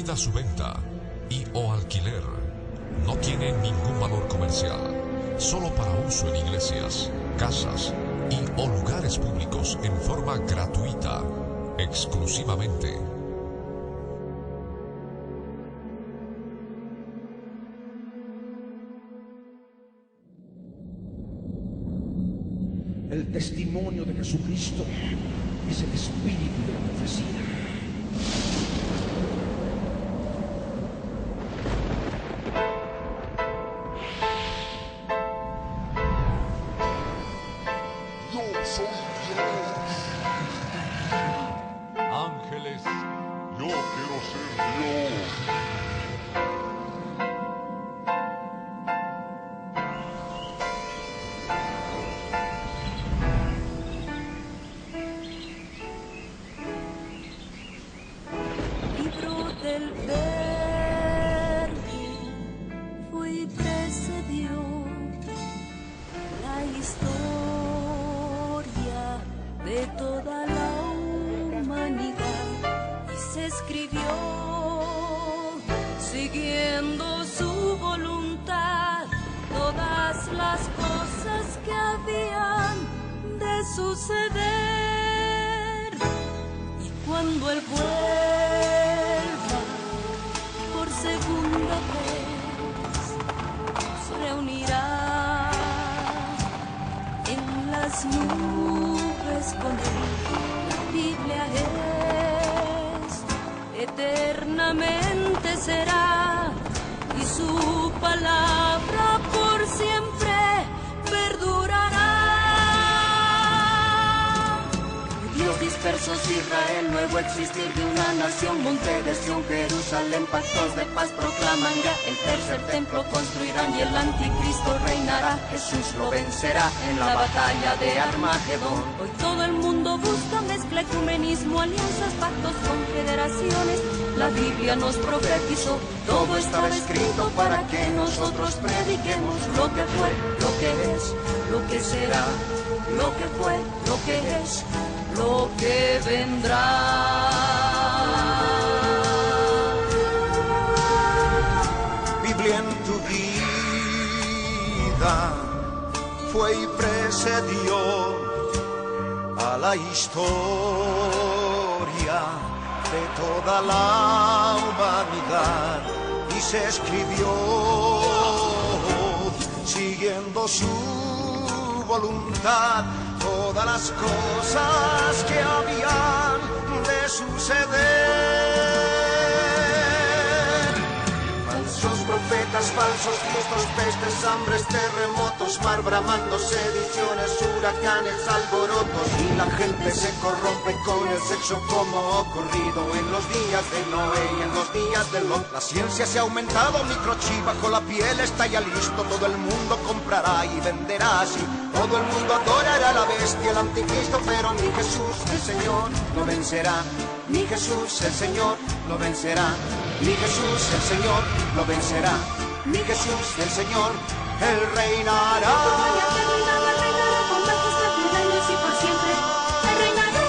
prohibida su venta y o alquiler. No tiene ningún valor comercial, solo para uso en iglesias, casas y o lugares públicos en forma gratuita, exclusivamente. El testimonio de Jesucristo es el espíritu de la profecía. Yo soy Dios. Ángeles, yo quiero ser Dios. Libro del Verbo fue y precedió la historia de toda la humanidad y se escribió siguiendo su voluntad todas las cosas que habían de suceder. Y cuando él vuelva por segunda vez, nos reunirá en las nubes con él. La Biblia es, eternamente será, y su palabra por siempre perdurará. Dios dispersos Israel, nuevo existir de una nación, monte de Sión, Jerusalén, pactos de paz proclaman ya, el tercer templo construirán y el anticristo reinará. Jesús lo vencerá en la batalla de Armagedón. Hoy todo el mundo busca mezcla, ecumenismo, alianzas, pactos, confederaciones. La Biblia nos profetizó, todo estaba escrito para que nosotros prediquemos lo que fue, lo que es, lo que será, lo que fue, lo que es, lo que vendrá. Biblia en tu vida fue y precedió a la historia de toda la humanidad y se escribió siguiendo su voluntad todas las cosas que habían de suceder. Falsos profetas, falsos cristos, pestes, hambres, terremotos, mar bramando, sediciones, huracanes, alborotos, y la gente se corrompe con el sexo como ocurrido en los días de Noé y en los días de Lot. La ciencia se ha aumentado, microchip bajo la piel está ya listo, todo el mundo comprará y venderá así. Todo el mundo adorará a la bestia, el anticristo, pero mi Jesús, el Señor, lo vencerá. Mi Jesús, el Señor, lo vencerá. Mi Jesús, el Señor, lo vencerá. Mi Jesús, el Señor, Él reinará. Reinará con majestad mil años y por siempre. Él reinará.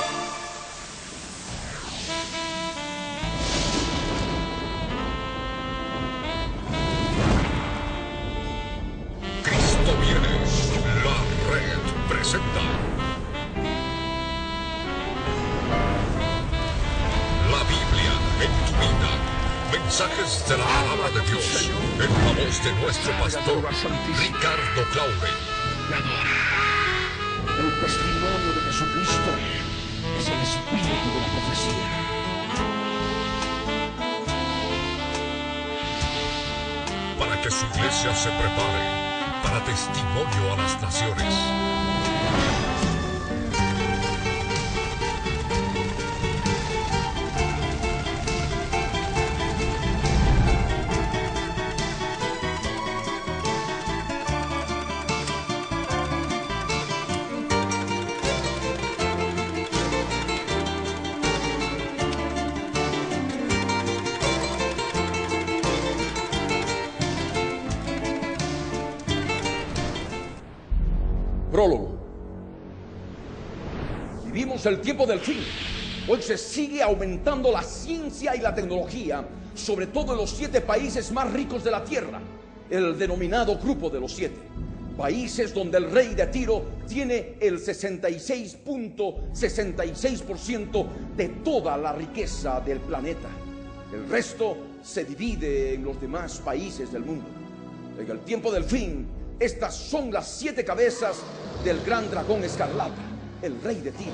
Cristo viene. La red presenta la Biblia en tu vida. Mensajes de la palabra de Dios en la voz de nuestro pastor Ricardo Claure. El testimonio de Jesucristo es el espíritu de la profecía. Para que su iglesia se prepare para testimonio a las naciones. Prólogo. Vivimos el tiempo del fin. Hoy se sigue aumentando la ciencia y la tecnología sobre todo en los 7 países más ricos de la tierra, el denominado Grupo de los 7. Países donde el rey de Tiro tiene el 66.66% de toda la riqueza del planeta. El resto se divide en los demás países del mundo. En el tiempo del fin, estas son las 7 cabezas del gran dragón escarlata, el rey de Tiro,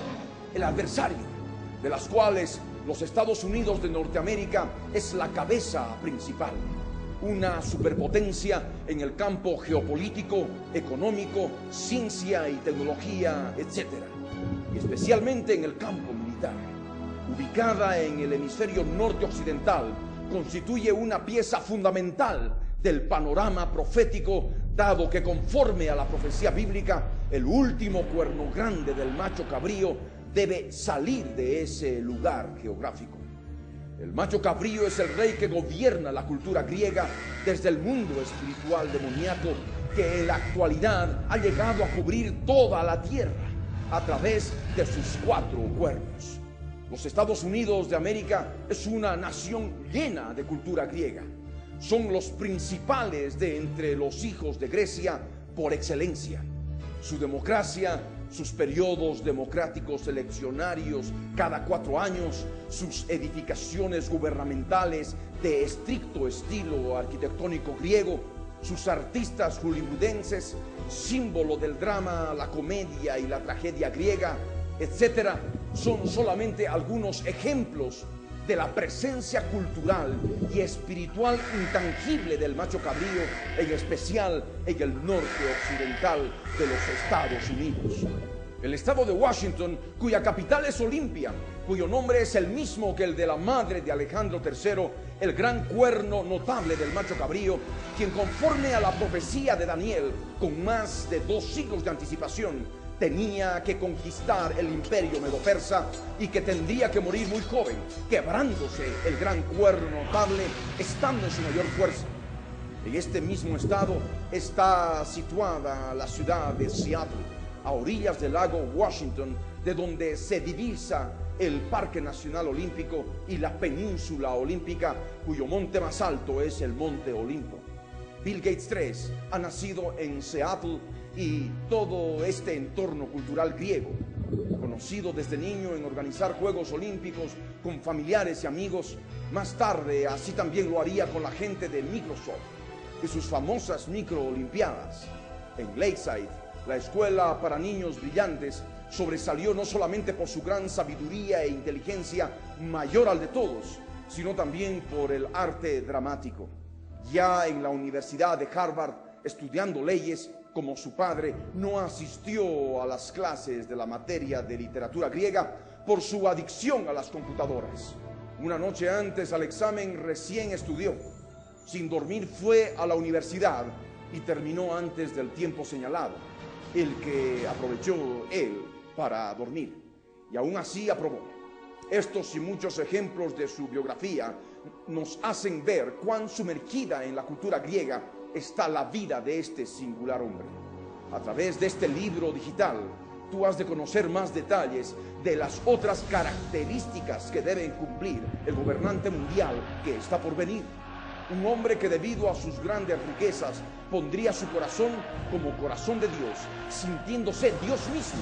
el adversario, de las cuales los Estados Unidos de Norteamérica es la cabeza principal. Una superpotencia en el campo geopolítico, económico, ciencia y tecnología, etc. Y especialmente en el campo militar. Ubicada en el hemisferio norte occidental, constituye una pieza fundamental del panorama profético, dado que conforme a la profecía bíblica, el último cuerno grande del macho cabrío debe salir de ese lugar geográfico. El macho cabrío es el rey que gobierna la cultura griega desde el mundo espiritual demoníaco que en la actualidad ha llegado a cubrir toda la tierra a través de sus 4 cuernos. Los Estados Unidos de América es una nación llena de cultura griega. Son los principales de entre los hijos de Grecia por excelencia. Su democracia, sus periodos democráticos eleccionarios cada 4 años, sus edificaciones gubernamentales de estricto estilo arquitectónico griego, sus artistas hollywoodenses, símbolo del drama, la comedia y la tragedia griega, etc., son solamente algunos ejemplos de la presencia cultural y espiritual intangible del macho cabrío, en especial en el norte occidental de los Estados Unidos. El estado de Washington, cuya capital es Olimpia, cuyo nombre es el mismo que el de la madre de Alejandro III, el gran cuerno notable del macho cabrío, quien conforme a la profecía de Daniel, con más de 2 siglos de anticipación, tenía que conquistar el imperio medo-persa y que tendría que morir muy joven, quebrándose el gran cuerno notable, estando en su mayor fuerza. En este mismo estado está situada la ciudad de Seattle, a orillas del lago Washington, de donde se divisa el Parque Nacional Olímpico y la península olímpica, cuyo monte más alto es el Monte Olimpo. Bill Gates III ha nacido en Seattle y todo este entorno cultural griego, conocido desde niño en organizar Juegos Olímpicos con familiares y amigos, más tarde así también lo haría con la gente de Microsoft y sus famosas microolimpiadas. En Lakeside, la escuela para niños brillantes sobresalió no solamente por su gran sabiduría e inteligencia, mayor al de todos, sino también por el arte dramático. Ya en la Universidad de Harvard, estudiando leyes, como su padre, no asistió a las clases de la materia de literatura griega por su adicción a las computadoras. Una noche antes al examen recién estudió. Sin dormir fue a la universidad y terminó antes del tiempo señalado, el que aprovechó él para dormir. Y aún así aprobó. Estos y muchos ejemplos de su biografía nos hacen ver cuán sumergida en la cultura griega está la vida de este singular hombre. A través de este libro digital, tú has de conocer más detalles de las otras características que deben cumplir el gobernante mundial que está por venir. Un hombre que debido a sus grandes riquezas pondría su corazón como corazón de Dios, sintiéndose Dios mismo,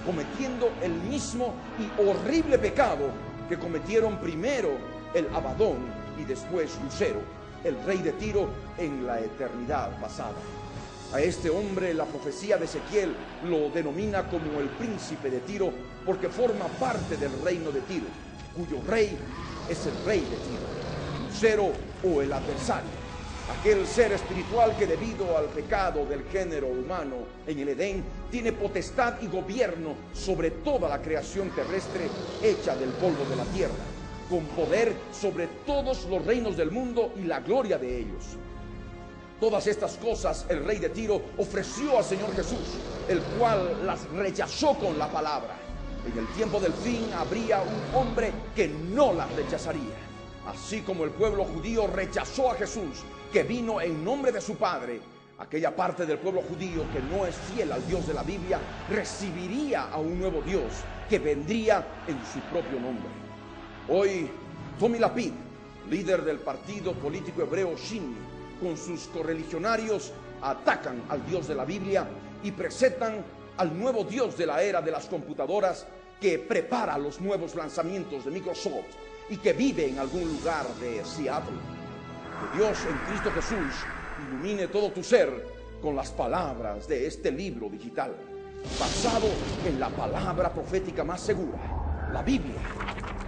cometiendo el mismo y horrible pecado que cometieron primero el Abadón y después Lucero, el rey de Tiro, en la eternidad pasada. A este hombre la profecía de Ezequiel lo denomina como el príncipe de Tiro, porque forma parte del reino de Tiro, cuyo rey es el rey de Tiro, Lucero o el adversario, aquel ser espiritual que debido al pecado del género humano en el Edén tiene potestad y gobierno sobre toda la creación terrestre hecha del polvo de la tierra, con poder sobre todos los reinos del mundo y la gloria de ellos. Todas estas cosas el rey de Tiro ofreció al Señor Jesús, el cual las rechazó con la palabra. En el tiempo del fin habría un hombre que no las rechazaría. Así como el pueblo judío rechazó a Jesús, que vino en nombre de su Padre, aquella parte del pueblo judío que no es fiel al Dios de la Biblia recibiría a un nuevo Dios que vendría en su propio nombre. Hoy Tommy Lapid, líder del partido político hebreo Shin, con sus correligionarios, atacan al Dios de la Biblia y presentan al nuevo Dios de la era de las computadoras, que prepara los nuevos lanzamientos de Microsoft y que vive en algún lugar de Seattle. Que Dios en Cristo Jesús ilumine todo tu ser con las palabras de este libro digital, basado en la palabra profética más segura, la Biblia.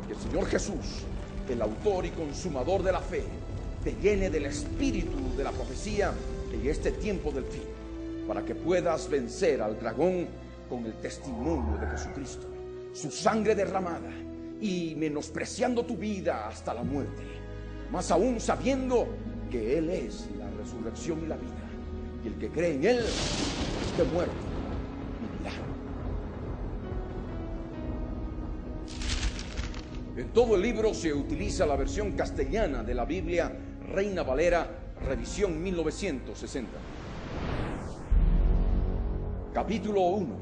Que el Señor Jesús, el autor y consumador de la fe, te llene del espíritu de la profecía en este tiempo del fin, para que puedas vencer al dragón con el testimonio de Jesucristo, su sangre derramada, y menospreciando tu vida hasta la muerte, más aún sabiendo que Él es la resurrección y la vida, y el que cree en Él, esté muerto, vivirá. En todo el libro se utiliza la versión castellana de la Biblia Reina Valera, revisión 1960. Capítulo 1.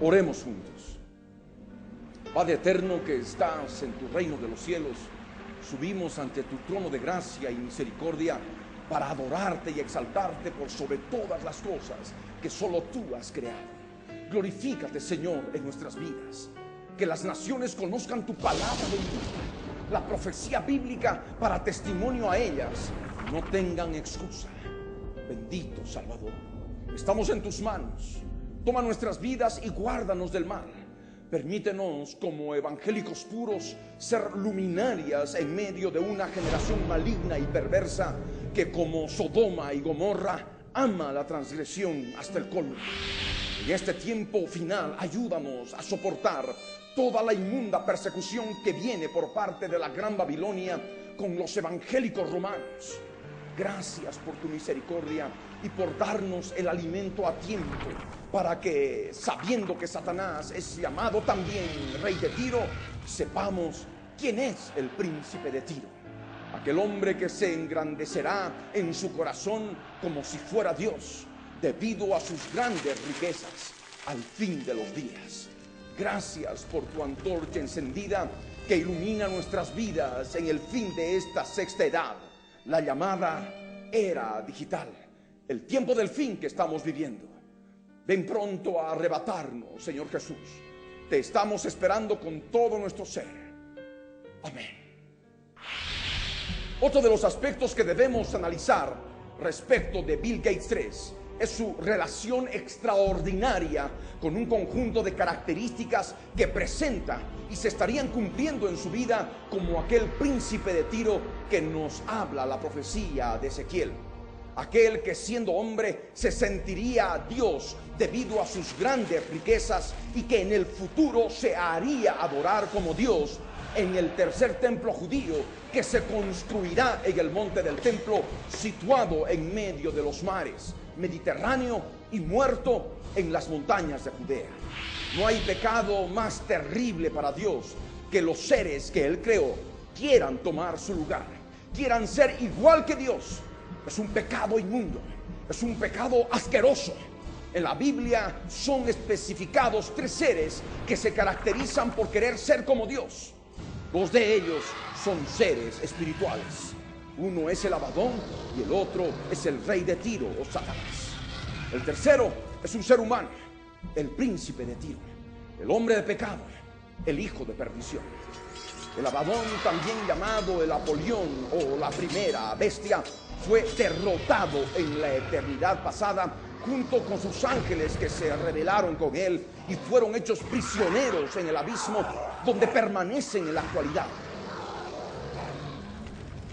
Oremos juntos. Padre eterno que estás en tu reino de los cielos, subimos ante tu trono de gracia y misericordia para adorarte y exaltarte por sobre todas las cosas que solo tú has creado. Glorifícate, Señor, en nuestras vidas. Que las naciones conozcan tu palabra bendita, la profecía bíblica para testimonio a ellas, no tengan excusa. Bendito Salvador, estamos en tus manos. Toma nuestras vidas y guárdanos del mal. Permítenos, como evangélicos puros, ser luminarias en medio de una generación maligna y perversa que, como Sodoma y Gomorra, ama la transgresión hasta el colmo. En este tiempo final, ayúdanos a soportar toda la inmunda persecución que viene por parte de la Gran Babilonia con los evangélicos romanos. Gracias por tu misericordia y por darnos el alimento a tiempo, para que, sabiendo que Satanás es llamado también rey de Tiro, sepamos quién es el príncipe de Tiro, aquel hombre que se engrandecerá en su corazón como si fuera Dios, debido a sus grandes riquezas al fin de los días. Gracias por tu antorcha encendida que ilumina nuestras vidas en el fin de esta sexta edad, la llamada era digital, el tiempo del fin que estamos viviendo. Ven pronto a arrebatarnos, Señor Jesús. Te estamos esperando con todo nuestro ser. Amén. Otro de los aspectos que debemos analizar respecto de Bill Gates 3 es su relación extraordinaria con un conjunto de características que presenta y se estarían cumpliendo en su vida, como aquel príncipe de Tiro que nos habla la profecía de Ezequiel. Aquel que, siendo hombre, se sentiría Dios debido a sus grandes riquezas y que en el futuro se haría adorar como Dios en el tercer templo judío, que se construirá en el monte del templo, situado en medio de los mares Mediterráneo y muerto en las montañas de Judea. No hay pecado más terrible para Dios que los seres que Él creó quieran tomar su lugar, quieran ser igual que Dios. Es un pecado inmundo, es un pecado asqueroso. En la Biblia son especificados 3 seres que se caracterizan por querer ser como Dios. 2 de ellos son seres espirituales. Uno es el Abadón y el otro es el rey de Tiro o Satanás. El tercero es un ser humano, el príncipe de Tiro, el hombre de pecado, el hijo de perdición. El Abadón, también llamado el Apolión o la primera bestia, fue derrotado en la eternidad pasada junto con sus ángeles que se rebelaron con él y fueron hechos prisioneros en el abismo, donde permanecen en la actualidad.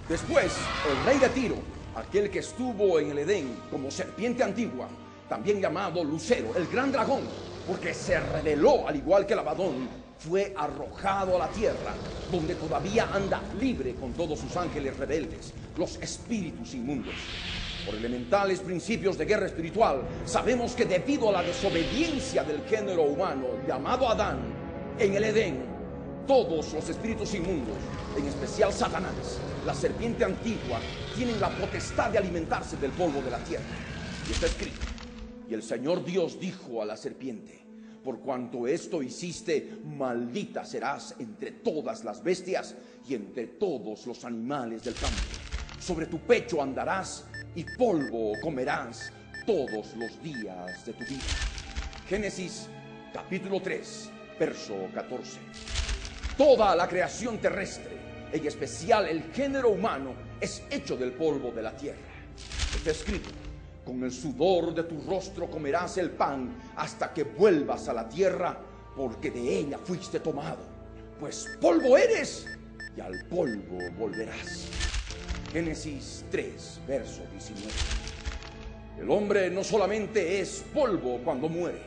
Después, el rey de Tiro, aquel que estuvo en el Edén como serpiente antigua, también llamado Lucero, el gran dragón, porque se rebeló al igual que el Abadón, fue arrojado a la tierra, donde todavía anda libre con todos sus ángeles rebeldes, los espíritus inmundos. Por elementales principios de guerra espiritual, sabemos que debido a la desobediencia del género humano llamado Adán en el Edén, todos los espíritus inmundos, en especial Satanás, la serpiente antigua, tienen la potestad de alimentarse del polvo de la tierra. Y está escrito: y el Señor Dios dijo a la serpiente: Por cuanto esto hiciste, maldita serás entre todas las bestias y entre todos los animales del campo. Sobre tu pecho andarás y polvo comerás todos los días de tu vida. Génesis capítulo 3, verso 14. Toda la creación terrestre, en especial el género humano, es hecho del polvo de la tierra. Está escrito: con el sudor de tu rostro comerás el pan hasta que vuelvas a la tierra, porque de ella fuiste tomado. Pues polvo eres y al polvo volverás. Génesis 3, verso 19. El hombre no solamente es polvo cuando muere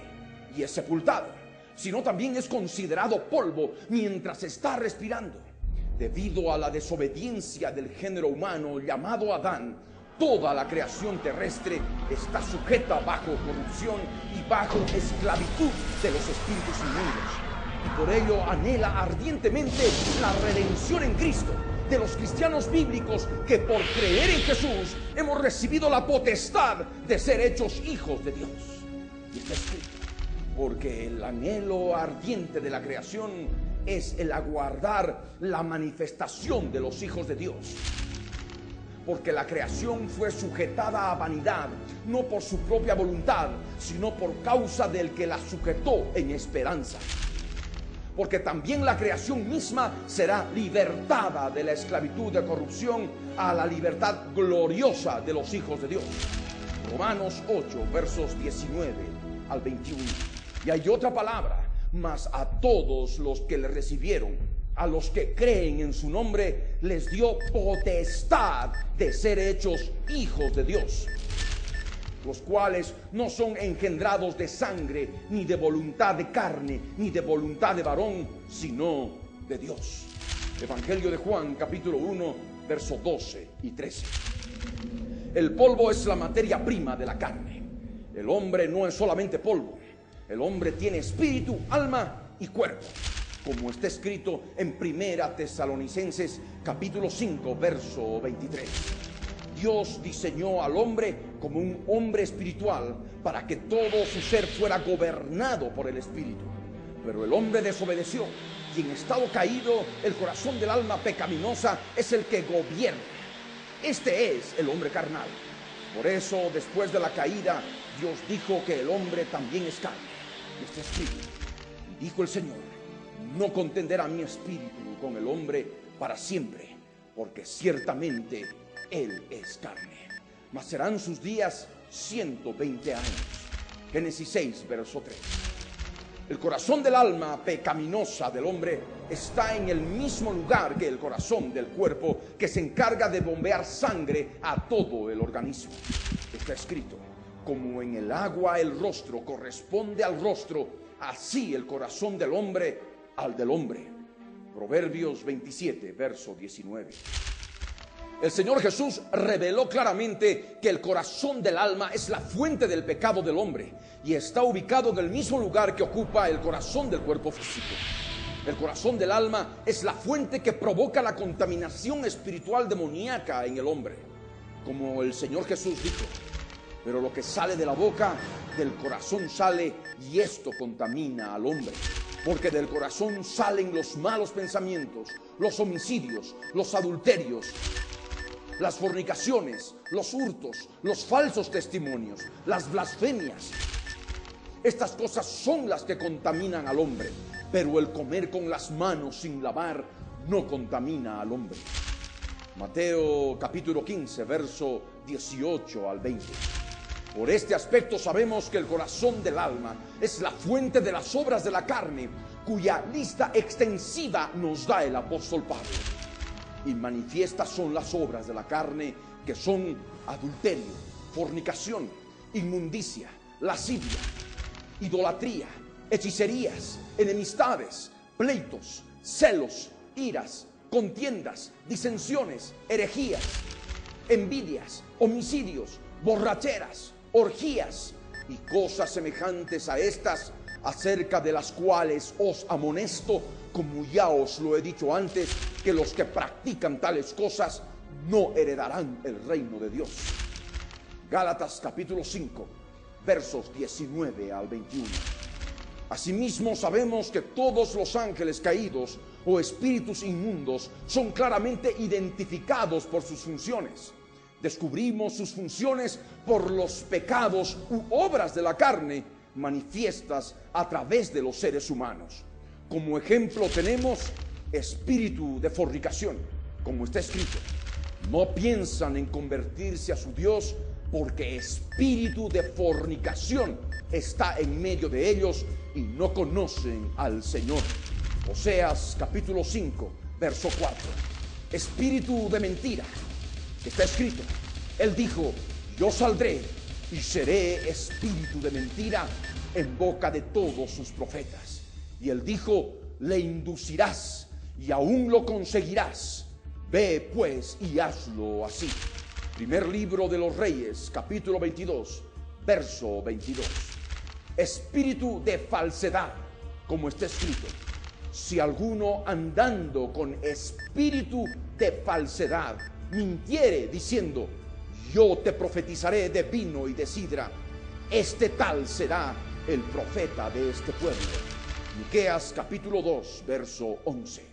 y es sepultado, sino también es considerado polvo mientras está respirando. Debido a la desobediencia del género humano llamado Adán, toda la creación terrestre está sujeta bajo corrupción y bajo esclavitud de los espíritus inmundos. Y por ello anhela ardientemente la redención en Cristo de los cristianos bíblicos que por creer en Jesús hemos recibido la potestad de ser hechos hijos de Dios. Y está escrito: porque el anhelo ardiente de la creación es el aguardar la manifestación de los hijos de Dios. Porque la creación fue sujetada a vanidad, no por su propia voluntad, sino por causa del que la sujetó en esperanza. Porque también la creación misma será libertada de la esclavitud de corrupción a la libertad gloriosa de los hijos de Dios. Romanos 8, versos 19 al 21. Y hay otra palabra: mas a todos los que le recibieron, a los que creen en su nombre, les dio potestad de ser hechos hijos de Dios, los cuales no son engendrados de sangre, ni de voluntad de carne, ni de voluntad de varón, sino de Dios. Evangelio de Juan, capítulo 1, versos 12 y 13. El polvo es la materia prima de la carne. El hombre no es solamente polvo. El hombre tiene espíritu, alma y cuerpo, como está escrito en Primera Tesalonicenses capítulo 5, verso 23. Dios diseñó al hombre como un hombre espiritual para que todo su ser fuera gobernado por el espíritu. Pero el hombre desobedeció y en estado caído el corazón del alma pecaminosa es el que gobierna. Este es el hombre carnal. Por eso, después de la caída, Dios dijo que el hombre también es carne. Y está escrito: y dijo el Señor: no contenderá mi espíritu con el hombre para siempre, porque ciertamente él es carne, mas serán sus días 120 años. Génesis 6, verso 3. El corazón del alma pecaminosa del hombre está en el mismo lugar que el corazón del cuerpo, que se encarga de bombear sangre a todo el organismo. Está escrito: como en el agua el rostro corresponde al rostro, así el corazón del hombre al del hombre. Proverbios 27, verso 19. El Señor Jesús reveló claramente que el corazón del alma es la fuente del pecado del hombre y está ubicado en el mismo lugar que ocupa el corazón del cuerpo físico. El corazón del alma es la fuente que provoca la contaminación espiritual demoníaca en el hombre. Como el Señor Jesús dijo: pero lo que sale de la boca, del corazón sale, y esto contamina al hombre. Porque del corazón salen los malos pensamientos, los homicidios, los adulterios, las fornicaciones, los hurtos, los falsos testimonios, las blasfemias. Estas cosas son las que contaminan al hombre, pero el comer con las manos sin lavar no contamina al hombre. Mateo capítulo 15, verso 18 al 20. Por este aspecto sabemos que el corazón del alma es la fuente de las obras de la carne, cuya lista extensiva nos da el apóstol Pablo. Y manifiestas son las obras de la carne, que son adulterio, fornicación, inmundicia, lascivia, idolatría, hechicerías, enemistades, pleitos, celos, iras, contiendas, disensiones, herejías, envidias, homicidios, borracheras, orgías y cosas semejantes a estas, acerca de las cuales os amonesto, como ya os lo he dicho antes, que los que practican tales cosas no heredarán el reino de Dios. Gálatas capítulo 5, versos 19 al 21. Asimismo sabemos que todos los ángeles caídos o espíritus inmundos son claramente identificados por sus funciones. Descubrimos sus funciones por los pecados u obras de la carne manifiestas a través de los seres humanos. Como ejemplo tenemos espíritu de fornicación, como está escrito: no piensan en convertirse a su Dios, porque espíritu de fornicación está en medio de ellos y no conocen al Señor. Oseas capítulo 5, verso 4. Espíritu de mentira, está escrito: Él dijo: yo saldré y seré espíritu de mentira en boca de todos sus profetas. Y Él dijo: le inducirás y aún lo conseguirás. Ve pues y hazlo así. Primer libro de los Reyes, capítulo 22, verso 22. Espíritu de falsedad, como está escrito: si alguno andando con espíritu de falsedad mintiere diciendo: yo te profetizaré de vino y de sidra, este tal será el profeta de este pueblo. Miqueas capítulo 2, verso 11.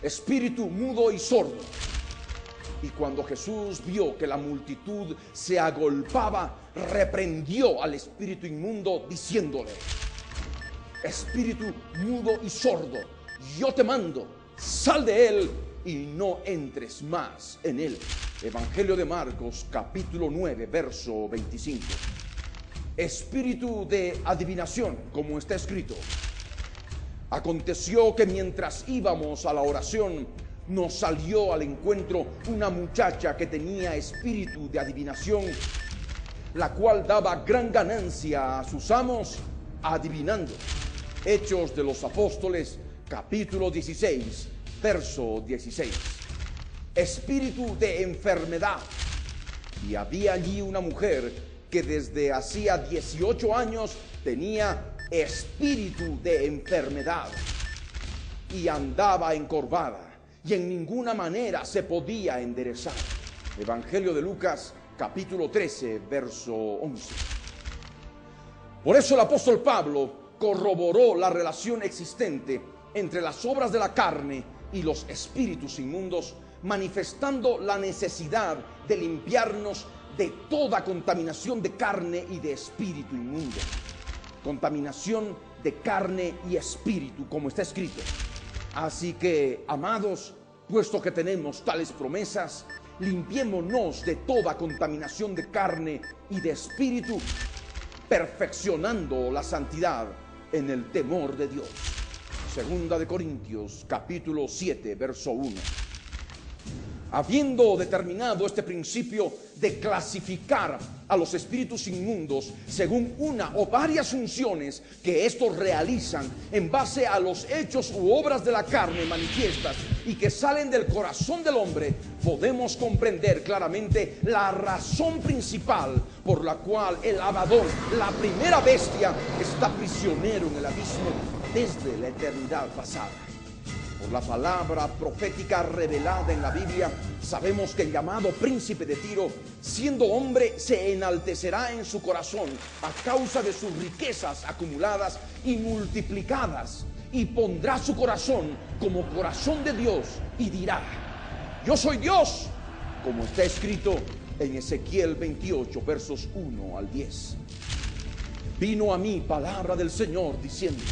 Espíritu mudo y sordo. Y cuando Jesús vio que la multitud se agolpaba, reprendió al espíritu inmundo diciéndole: espíritu mudo y sordo, yo te mando, sal de él y no entres más en él. Evangelio de Marcos capítulo 9, verso 25. Espíritu de adivinación, como está escrito: aconteció que mientras íbamos a la oración, nos salió al encuentro una muchacha que tenía espíritu de adivinación, la cual daba gran ganancia a sus amos adivinando. Hechos de los Apóstoles capítulo 16, verso 16. Espíritu de enfermedad. Y había allí una mujer que desde hacía 18 años tenía espíritu de enfermedad y andaba encorvada y en ninguna manera se podía enderezar. Evangelio de Lucas capítulo 13, verso 11. Por eso el apóstol Pablo corroboró la relación existente entre las obras de la carne y los espíritus inmundos, manifestando la necesidad de limpiarnos de toda contaminación de carne y de espíritu inmundo. Contaminación de carne y espíritu, como está escrito: así que, amados, puesto que tenemos tales promesas, limpiémonos de toda contaminación de carne y de espíritu, perfeccionando la santidad en el temor de Dios. Segunda de Corintios capítulo 7, verso 1. Habiendo determinado este principio de clasificar a los espíritus inmundos según una o varias funciones que estos realizan en base a los hechos u obras de la carne manifiestas y que salen del corazón del hombre, podemos comprender claramente la razón principal por la cual el Abadón, la primera bestia, está prisionero en el abismo desde la eternidad pasada. Por la palabra profética revelada en la Biblia, sabemos que el llamado príncipe de Tiro, siendo hombre, se enaltecerá en su corazón a causa de sus riquezas acumuladas y multiplicadas, y pondrá su corazón como corazón de Dios y dirá: yo soy Dios, como está escrito en Ezequiel 28, versos 1 al 10. Vino a mí palabra del Señor diciendo: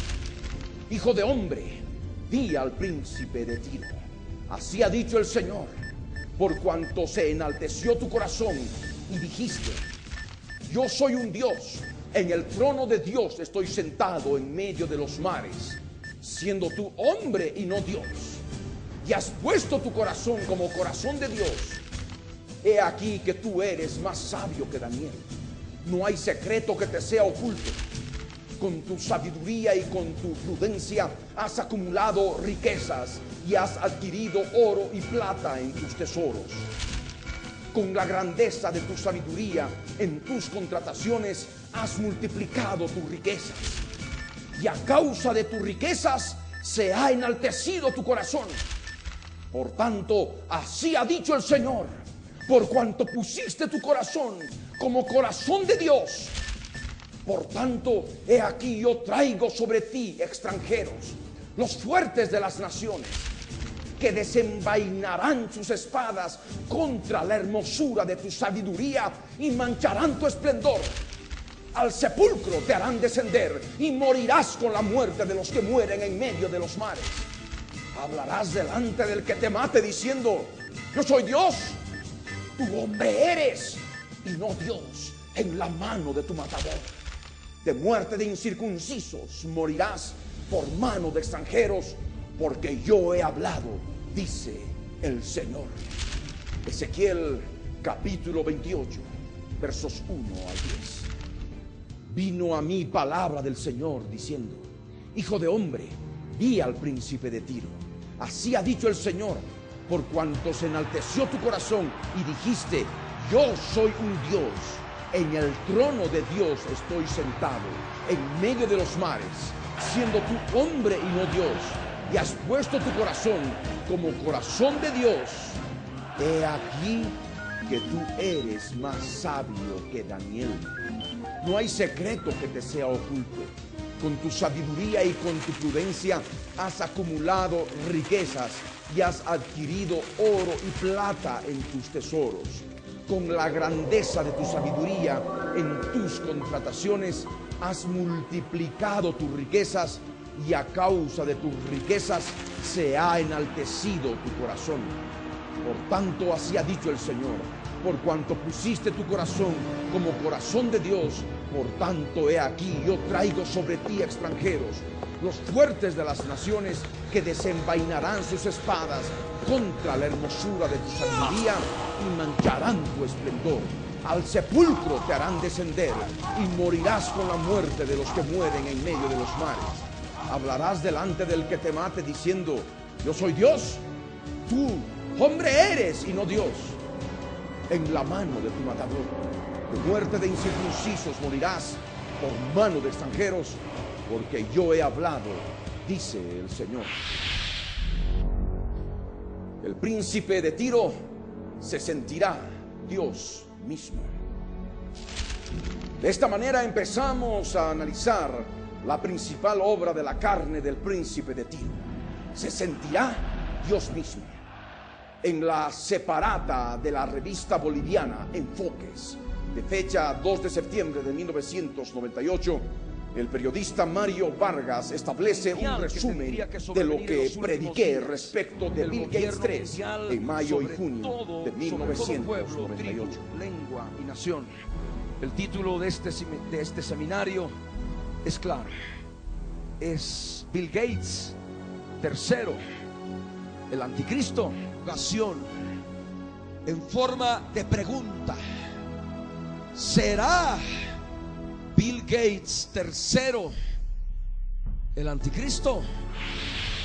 hijo de hombre, di al príncipe de Tiro: así ha dicho el Señor, por cuanto se enalteció tu corazón y dijiste: yo soy un Dios, en el trono de Dios estoy sentado en medio de los mares, siendo tú hombre y no Dios, y has puesto tu corazón como corazón de Dios. He aquí que tú eres más sabio que Daniel, no hay secreto que te sea oculto. Con tu sabiduría y con tu prudencia has acumulado riquezas y has adquirido oro y plata en tus tesoros. Con la grandeza de tu sabiduría en tus contrataciones has multiplicado tus riquezas. Y a causa de tus riquezas se ha enaltecido tu corazón. Por tanto, así ha dicho el Señor: por cuanto pusiste tu corazón como corazón de Dios, Por tanto, he aquí yo traigo sobre ti extranjeros, los fuertes de las naciones, que desenvainarán sus espadas contra la hermosura de tu sabiduría y mancharán tu esplendor. Al sepulcro te harán descender y morirás con la muerte de los que mueren en medio de los mares. Hablarás delante del que te mate diciendo: yo soy Dios. Tú hombre eres y no Dios, en la mano de tu matador. De muerte de incircuncisos morirás por mano de extranjeros, porque yo he hablado, dice el Señor. Ezequiel capítulo 28, versos 1 al 10. Vino a mí palabra del Señor diciendo: hijo de hombre, di al príncipe de Tiro, así ha dicho el Señor, por cuanto se enalteció tu corazón y dijiste: yo soy un Dios, en el trono de Dios estoy sentado, en medio de los mares, siendo tú hombre y no Dios, y has puesto tu corazón como corazón de Dios. He aquí que tú eres más sabio que Daniel. No hay secreto que te sea oculto. Con tu sabiduría y con tu prudencia has acumulado riquezas y has adquirido oro y plata en tus tesoros. Con la grandeza de tu sabiduría en tus contrataciones has multiplicado tus riquezas, y a causa de tus riquezas se ha enaltecido tu corazón. Por tanto, así ha dicho el Señor: por cuanto pusiste tu corazón como corazón de Dios, por tanto, he aquí yo traigo sobre ti extranjeros, los fuertes de las naciones, que desenvainarán sus espadas contra la hermosura de tu sabiduría y mancharán tu esplendor. Al sepulcro te harán descender y morirás con la muerte de los que mueren en medio de los mares. Hablarás delante del que te mate diciendo: yo soy Dios. Tú, hombre eres y no Dios, en la mano de tu matador. De muerte de incircuncisos morirás por mano de extranjeros, porque yo he hablado, dice el Señor. El príncipe de Tiro se sentirá Dios mismo. De esta manera empezamos a analizar la principal obra de la carne del príncipe de Tiro. Se sentirá Dios mismo. En la separata de la revista boliviana Enfoques, de fecha 2 de septiembre de 1998, el periodista Mario Vargas establece un resumen de lo que prediqué respecto de Bill Gates 3 en mayo y junio de 1998. Lengua y nación. El título de este seminario es claro: es Bill Gates tercero, el anticristo. Oración en forma de pregunta: ¿será Bill Gates tercero el anticristo?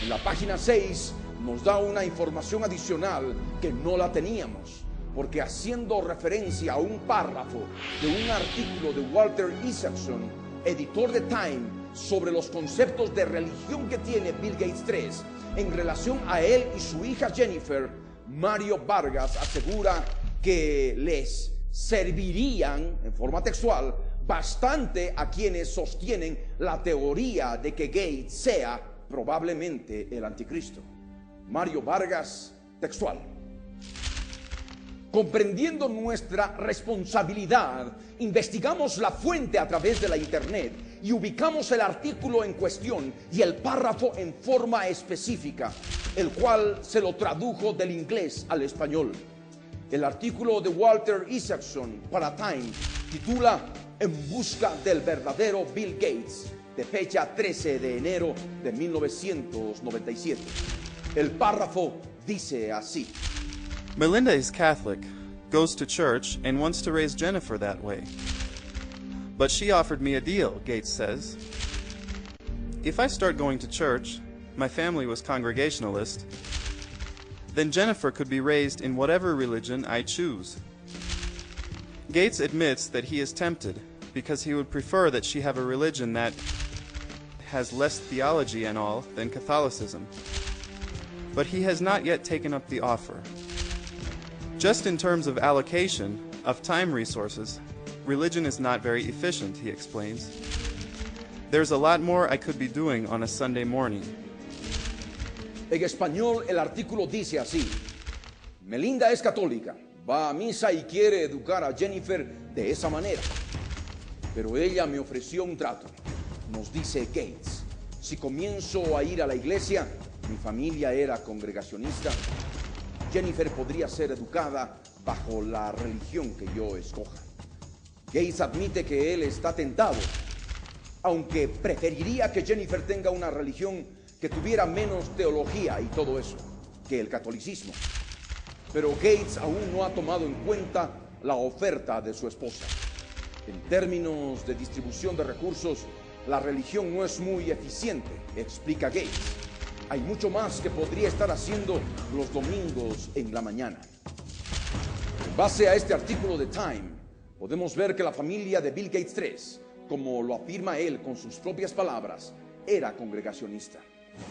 En la página 6 nos da una información adicional que no la teníamos, porque haciendo referencia a un párrafo de un artículo de Walter Isaacson, editor de Time, sobre los conceptos de religión que tiene Bill Gates 3 en relación a él y su hija Jennifer, Mario Vargas asegura que les servirían, en forma textual, bastante a quienes sostienen la teoría de que Gates sea probablemente el anticristo. Mario Vargas, textual: comprendiendo nuestra responsabilidad, investigamos la fuente a través de la internet y ubicamos el artículo en cuestión y el párrafo en forma específica, el cual se lo tradujo del inglés al español. El artículo de Walter Isaacson para Time titula En busca del verdadero Bill Gates, de fecha 13 de enero de 1997. El párrafo dice así: Melinda is Catholic, goes to church, and wants to raise Jennifer that way. But she offered me a deal, Gates says. If I start going to church, my family was Congregationalist, then Jennifer could be raised in whatever religion I choose. Gates admits that he is tempted because he would prefer that she have a religion that has less theology and all than Catholicism. But he has not yet taken up the offer. Just in terms of allocation of time resources, Religion is not very efficient, he explains. There's a lot more I could be doing on a Sunday morning. En español el artículo dice así: Melinda es católica, va a misa y quiere educar a Jennifer de esa manera. Pero ella me ofreció un trato. Nos dice Gates: si comienzo a ir a la iglesia, mi familia era congregacionista, Jennifer podría ser educada bajo la religión que yo escoja. Gates admite que él está tentado, aunque preferiría que Jennifer tenga una religión que tuviera menos teología y todo eso que el catolicismo. Pero Gates aún no ha tomado en cuenta la oferta de su esposa. En términos de distribución de recursos, la religión no es muy eficiente, explica Gates. Hay mucho más que podría estar haciendo los domingos en la mañana. En base a este artículo de Time, podemos ver que la familia de Bill Gates III, como lo afirma él con sus propias palabras, era congregacionista,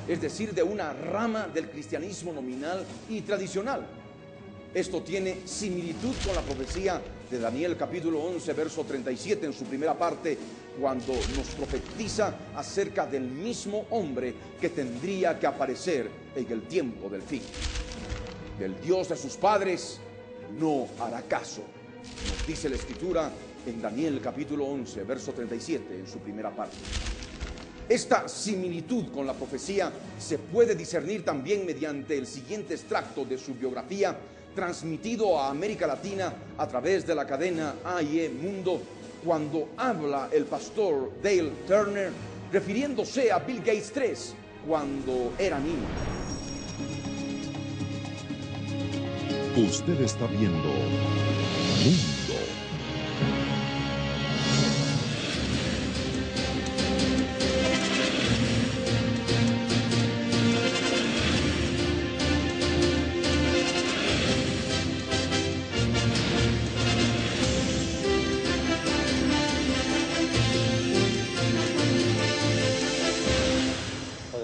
es decir, de una rama del cristianismo nominal y tradicional. Esto tiene similitud con la profecía de Daniel capítulo 11, verso 37 en su primera parte, cuando nos profetiza acerca del mismo hombre que tendría que aparecer en el tiempo del fin. Del Dios de sus padres no hará caso, nos dice la Escritura en Daniel capítulo 11, verso 37 en su primera parte. Esta similitud con la profecía se puede discernir también mediante el siguiente extracto de su biografía, transmitido a América Latina a través de la cadena AIE Mundo, cuando habla el pastor Dale Turner refiriéndose a Bill Gates III cuando era niño. Usted está viendo Mundo.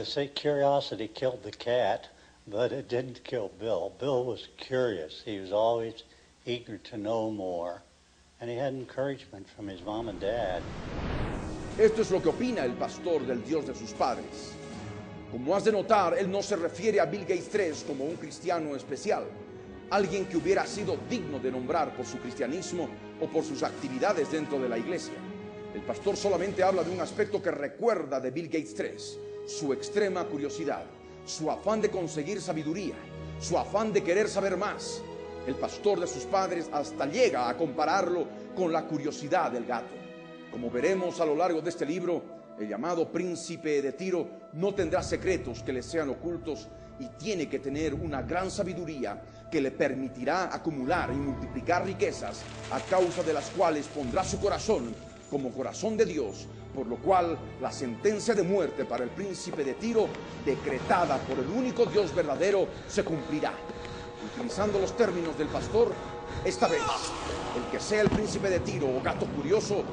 Say curiosity killed the cat, but it didn't kill Bill. Bill was curious. He was always eager to know more, and he had encouragement from his mom and dad. Esto es lo que opina el pastor del Dios de sus padres. Como has de notar, él no se refiere a Bill Gates III como un cristiano especial, alguien que hubiera sido digno de nombrar por su cristianismo o por sus actividades dentro de la iglesia. El pastor solamente habla de un aspecto que recuerda de Bill Gates III: su extrema curiosidad, su afán de conseguir sabiduría, su afán de querer saber más. El pastor de sus padres hasta llega a compararlo con la curiosidad del gato. Como veremos a lo largo de este libro, el llamado príncipe de Tiro no tendrá secretos que le sean ocultos y tiene que tener una gran sabiduría que le permitirá acumular y multiplicar riquezas, a causa de las cuales pondrá su corazón como corazón de Dios, por lo cual la sentencia de muerte para el príncipe de Tiro, decretada por el único Dios verdadero, se cumplirá. Utilizando los términos del pastor, esta vez, el que sea el príncipe de Tiro o gato curioso,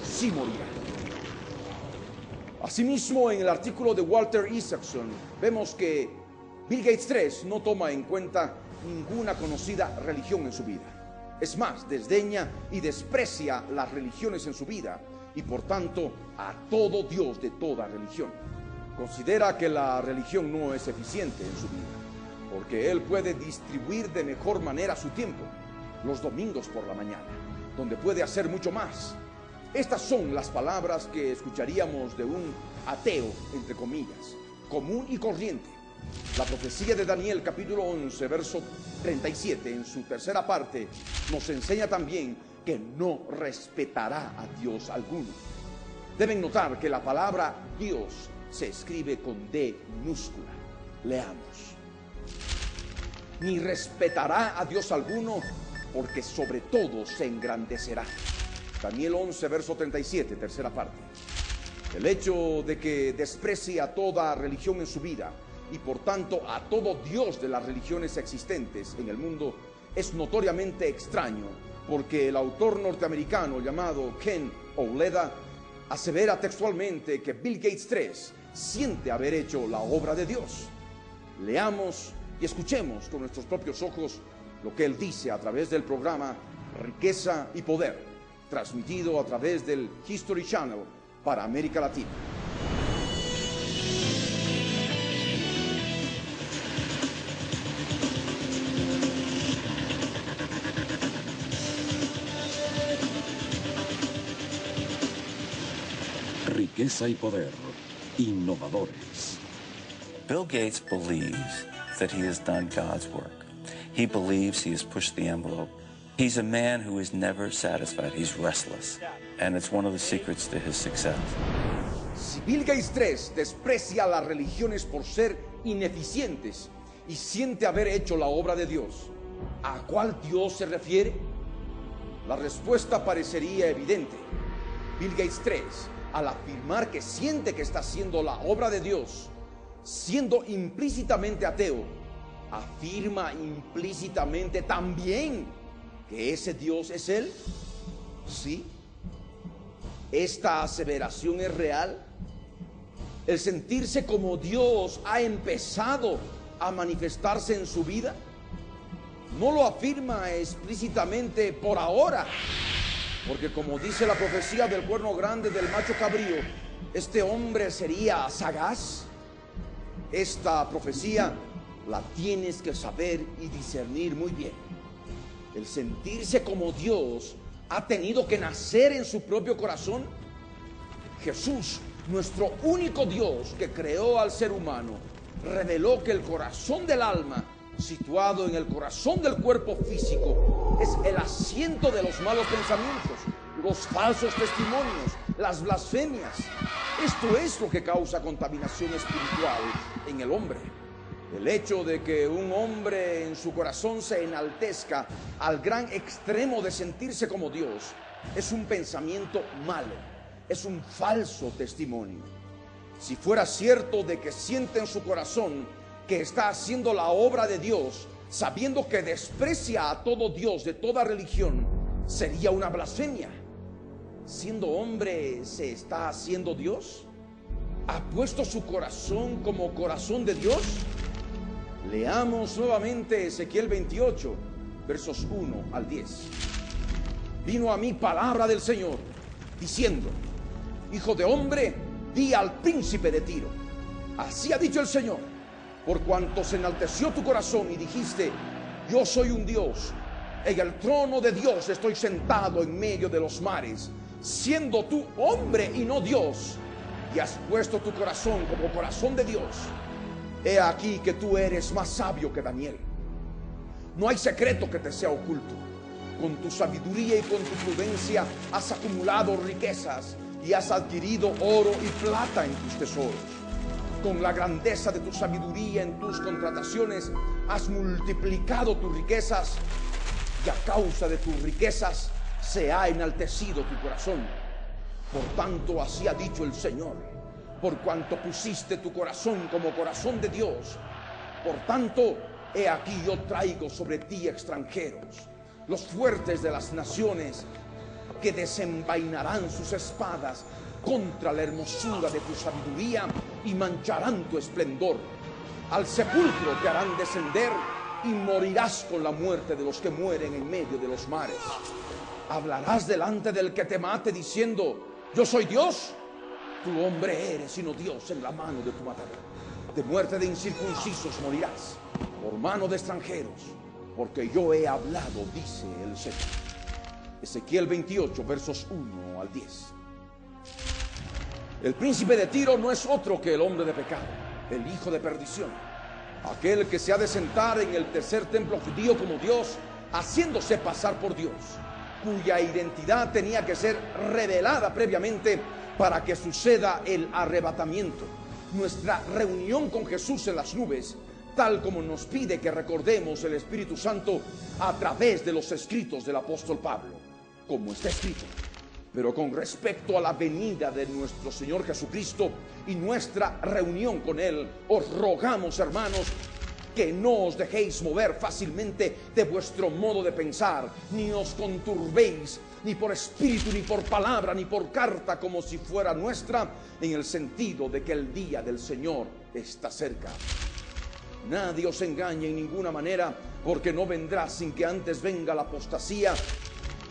sí morirá. Asimismo, en el artículo de Walter Isaacson, vemos que Bill Gates III no toma en cuenta ninguna conocida religión en su vida. Es más, desdeña y desprecia las religiones en su vida y por tanto a todo Dios de toda religión. Considera que la religión no es eficiente en su vida, porque él puede distribuir de mejor manera su tiempo, los domingos por la mañana, donde puede hacer mucho más. Estas son las palabras que escucharíamos de un ateo, entre comillas, común y corriente. La profecía de Daniel capítulo 11, verso 37, en su tercera parte, nos enseña también que no respetará a Dios alguno. Deben notar que la palabra Dios se escribe con D minúscula. Leamos: ni respetará a Dios alguno, porque sobre todo se engrandecerá. Daniel 11, verso 37, tercera parte. El hecho de que desprecie a toda religión en su vida y por tanto a todo Dios de las religiones existentes en el mundo es notoriamente extraño, porque el autor norteamericano llamado Ken Ouleda asevera textualmente que Bill Gates III siente haber hecho la obra de Dios. Leamos y escuchemos con nuestros propios ojos lo que él dice a través del programa Riqueza y Poder, transmitido a través del History Channel para América Latina. Riqueza y poder. Innovadores. Bill Gates believes that he has done God's work. He believes he has pushed the envelope. He's a man who is never satisfied. He's restless. And it's one of the secrets to his success. Si Bill Gates III desprecia las religiones por ser ineficientes y siente haber hecho la obra de Dios, ¿a cuál Dios se refiere? La respuesta parecería evidente. Bill Gates III, al afirmar que siente que está haciendo la obra de Dios, siendo implícitamente ateo, afirma implícitamente también que ese Dios es Él. ¿Sí? ¿Esta aseveración es real? ¿El sentirse como Dios ha empezado a manifestarse en su vida? No lo afirma explícitamente por ahora, porque como dice la profecía del cuerno grande del macho cabrío, este hombre sería sagaz. Esta profecía la tienes que saber y discernir muy bien. El sentirse como Dios ha tenido que nacer en su propio corazón. Jesús, nuestro único Dios que creó al ser humano, reveló que el corazón del alma, situado en el corazón del cuerpo físico, es el asiento de los malos pensamientos, los falsos testimonios, las blasfemias. Esto es lo que causa contaminación espiritual en el hombre. El hecho de que un hombre en su corazón se enaltezca al gran extremo de sentirse como Dios es un pensamiento malo, es un falso testimonio. Si fuera cierto de que siente en su corazón que está haciendo la obra de Dios, sabiendo que desprecia a todo Dios de toda religión, sería una blasfemia. Siendo hombre, ¿se está haciendo Dios? ¿Ha puesto su corazón como corazón de Dios? Leamos nuevamente Ezequiel 28, versos 1 al 10. Vino a mí palabra del Señor, diciendo: Hijo de hombre, di al príncipe de Tiro, así ha dicho el Señor, por cuanto se enalteció tu corazón y dijiste: yo soy un Dios, en el trono de Dios estoy sentado en medio de los mares, siendo tú hombre y no Dios, y has puesto tu corazón como corazón de Dios. He aquí que tú eres más sabio que Daniel. No hay secreto que te sea oculto. Con tu sabiduría y con tu prudencia has acumulado riquezas y has adquirido oro y plata en tus tesoros. Con la grandeza de tu sabiduría en tus contrataciones has multiplicado tus riquezas, y a causa de tus riquezas se ha enaltecido tu corazón. Por tanto, así ha dicho el Señor: por cuanto pusiste tu corazón como corazón de Dios, por tanto, he aquí yo traigo sobre ti extranjeros, los fuertes de las naciones, que desenvainarán sus espadas contra la hermosura de tu sabiduría y mancharán tu esplendor. Al sepulcro te harán descender y morirás con la muerte de los que mueren en medio de los mares. Hablarás delante del que te mate diciendo: yo soy Dios. Tu hombre eres, sino Dios en la mano de tu matador. De muerte de incircuncisos morirás, por mano de extranjeros, porque yo he hablado, dice el Señor. Ezequiel 28, versos 1 al 10. El príncipe de Tiro no es otro que el hombre de pecado, el hijo de perdición, aquel que se ha de sentar en el tercer templo judío como Dios, haciéndose pasar por Dios, cuya identidad tenía que ser revelada previamente para que suceda el arrebatamiento, nuestra reunión con Jesús en las nubes, tal como nos pide que recordemos el Espíritu Santo a través de los escritos del apóstol Pablo, como está escrito: pero con respecto a la venida de nuestro Señor Jesucristo y nuestra reunión con Él, os rogamos, hermanos, que no os dejéis mover fácilmente de vuestro modo de pensar, ni os conturbéis, ni por espíritu, ni por palabra, ni por carta, como si fuera nuestra, en el sentido de que el día del Señor está cerca. Nadie os engañe en ninguna manera, porque no vendrá sin que antes venga la apostasía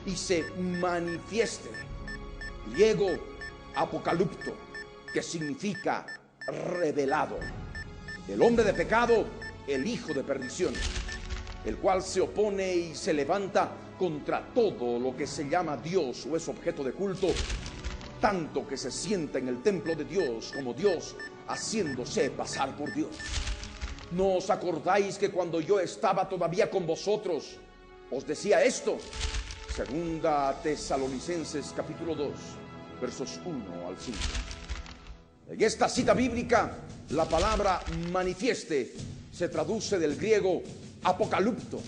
y se manifieste. Griego, apocalipto, que significa revelado. El hombre de pecado, el hijo de perdición, el cual se opone y se levanta contra todo lo que se llama Dios o es objeto de culto, tanto que se sienta en el templo de Dios como Dios, haciéndose pasar por Dios. ¿No os acordáis que cuando yo estaba todavía con vosotros os decía esto? Segunda Tesalonicenses capítulo 2, versos 1 al 5. En esta cita bíblica, la palabra manifieste se traduce del griego apocalipto,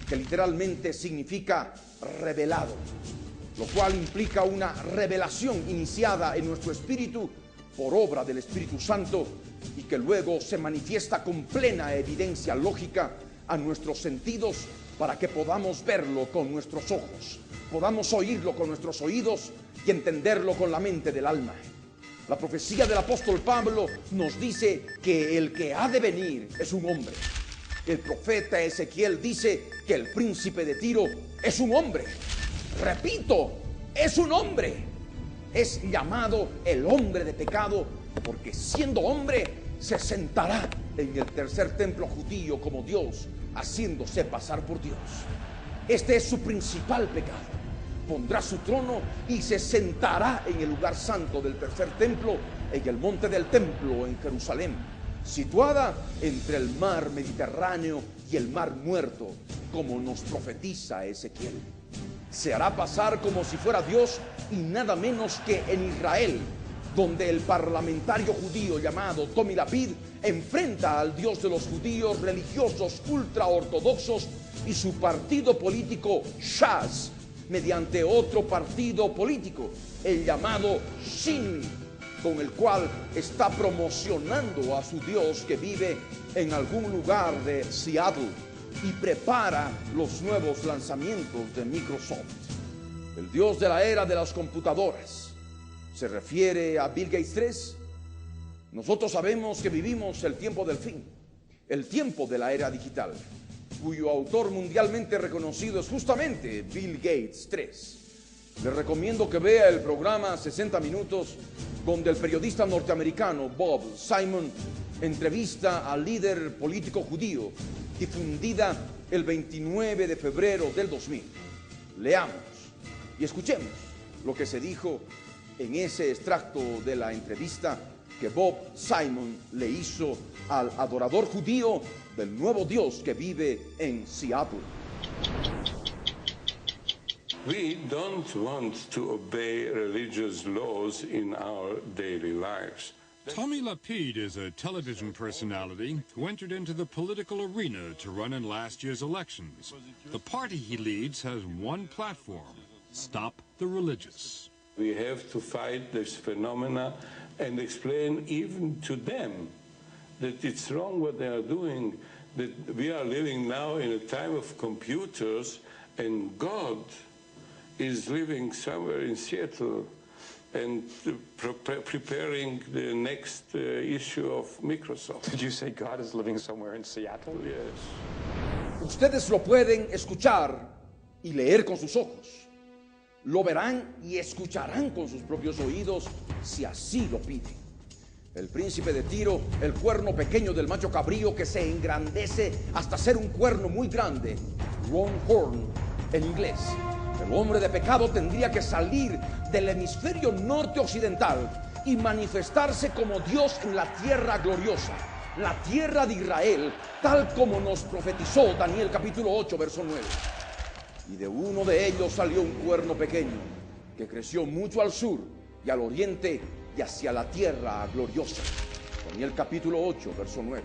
que literalmente significa revelado, lo cual implica una revelación iniciada en nuestro espíritu por obra del Espíritu Santo y que luego se manifiesta con plena evidencia lógica a nuestros sentidos para que podamos verlo con nuestros ojos, podamos oírlo con nuestros oídos y entenderlo con la mente del alma. La profecía del apóstol Pablo nos dice que el que ha de venir es un hombre. El profeta Ezequiel dice que el príncipe de Tiro es un hombre. Repito, es un hombre. Es llamado el hombre de pecado porque siendo hombre se sentará en el tercer templo judío como Dios, haciéndose pasar por Dios. Este es su principal pecado. Pondrá su trono y se sentará en el lugar santo del tercer templo, en el monte del templo en Jerusalén, situada entre el mar Mediterráneo y el mar Muerto, como nos profetiza Ezequiel. Se hará pasar como si fuera Dios y nada menos que en Israel, donde el parlamentario judío llamado Tommy Lapid enfrenta al Dios de los judíos religiosos ultraortodoxos y su partido político Shas, mediante otro partido político, el llamado Shin, con el cual está promocionando a su Dios que vive en algún lugar de Seattle y prepara los nuevos lanzamientos de Microsoft. El Dios de la era de las computadoras se refiere a Bill Gates 3. Nosotros sabemos que vivimos el tiempo del fin, el tiempo de la era digital, cuyo autor mundialmente reconocido es justamente Bill Gates 3. Les recomiendo que vea el programa 60 Minutos, donde el periodista norteamericano Bob Simon entrevista al líder político judío, difundida el 29 de febrero del 2000. Leamos y escuchemos lo que se dijo en ese extracto de la entrevista que Bob Simon le hizo al adorador judío del nuevo Dios que vive en Seattle. We don't want to obey religious laws in our daily lives. Tommy Lapid is a television personality who entered into the political arena to run in last year's elections. The party he leads has one platform: stop the religious. We have to fight this phenomena and explain even to them that it's wrong what they are doing, that we are living now in a time of computers and God is living somewhere in Seattle and preparing the next issue of Microsoft. Did you say God is living somewhere in Seattle? Yes. Ustedes lo pueden escuchar y leer con sus ojos. Lo verán y escucharán con sus propios oídos si así lo piden. El príncipe de Tiro, el cuerno pequeño del macho cabrío que se engrandece hasta ser un cuerno muy grande, longhorn en inglés. El hombre de pecado tendría que salir del hemisferio norte occidental y manifestarse como Dios en la tierra gloriosa, la tierra de Israel, tal como nos profetizó Daniel capítulo 8, verso 9. Y de uno de ellos salió un cuerno pequeño que creció mucho al sur y al oriente y hacia la tierra gloriosa. Daniel capítulo 8, verso 9.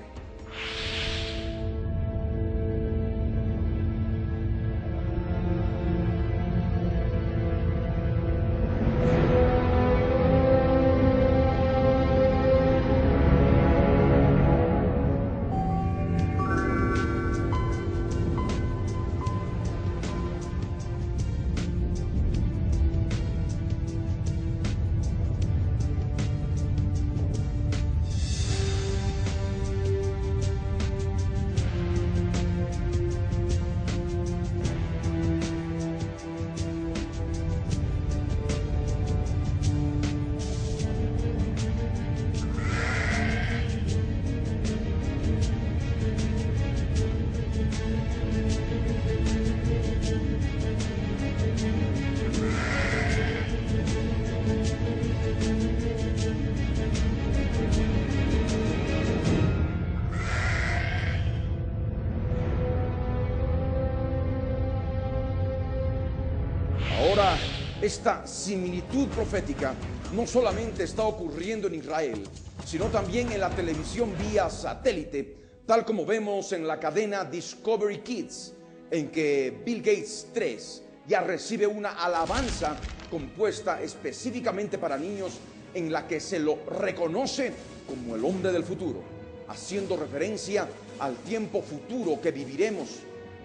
Esta similitud profética no solamente está ocurriendo en Israel, sino también en la televisión vía satélite, tal como vemos en la cadena Discovery Kids, en que Bill Gates 3 ya recibe una alabanza compuesta específicamente para niños, en la que se lo reconoce como el hombre del futuro, haciendo referencia al tiempo futuro que viviremos,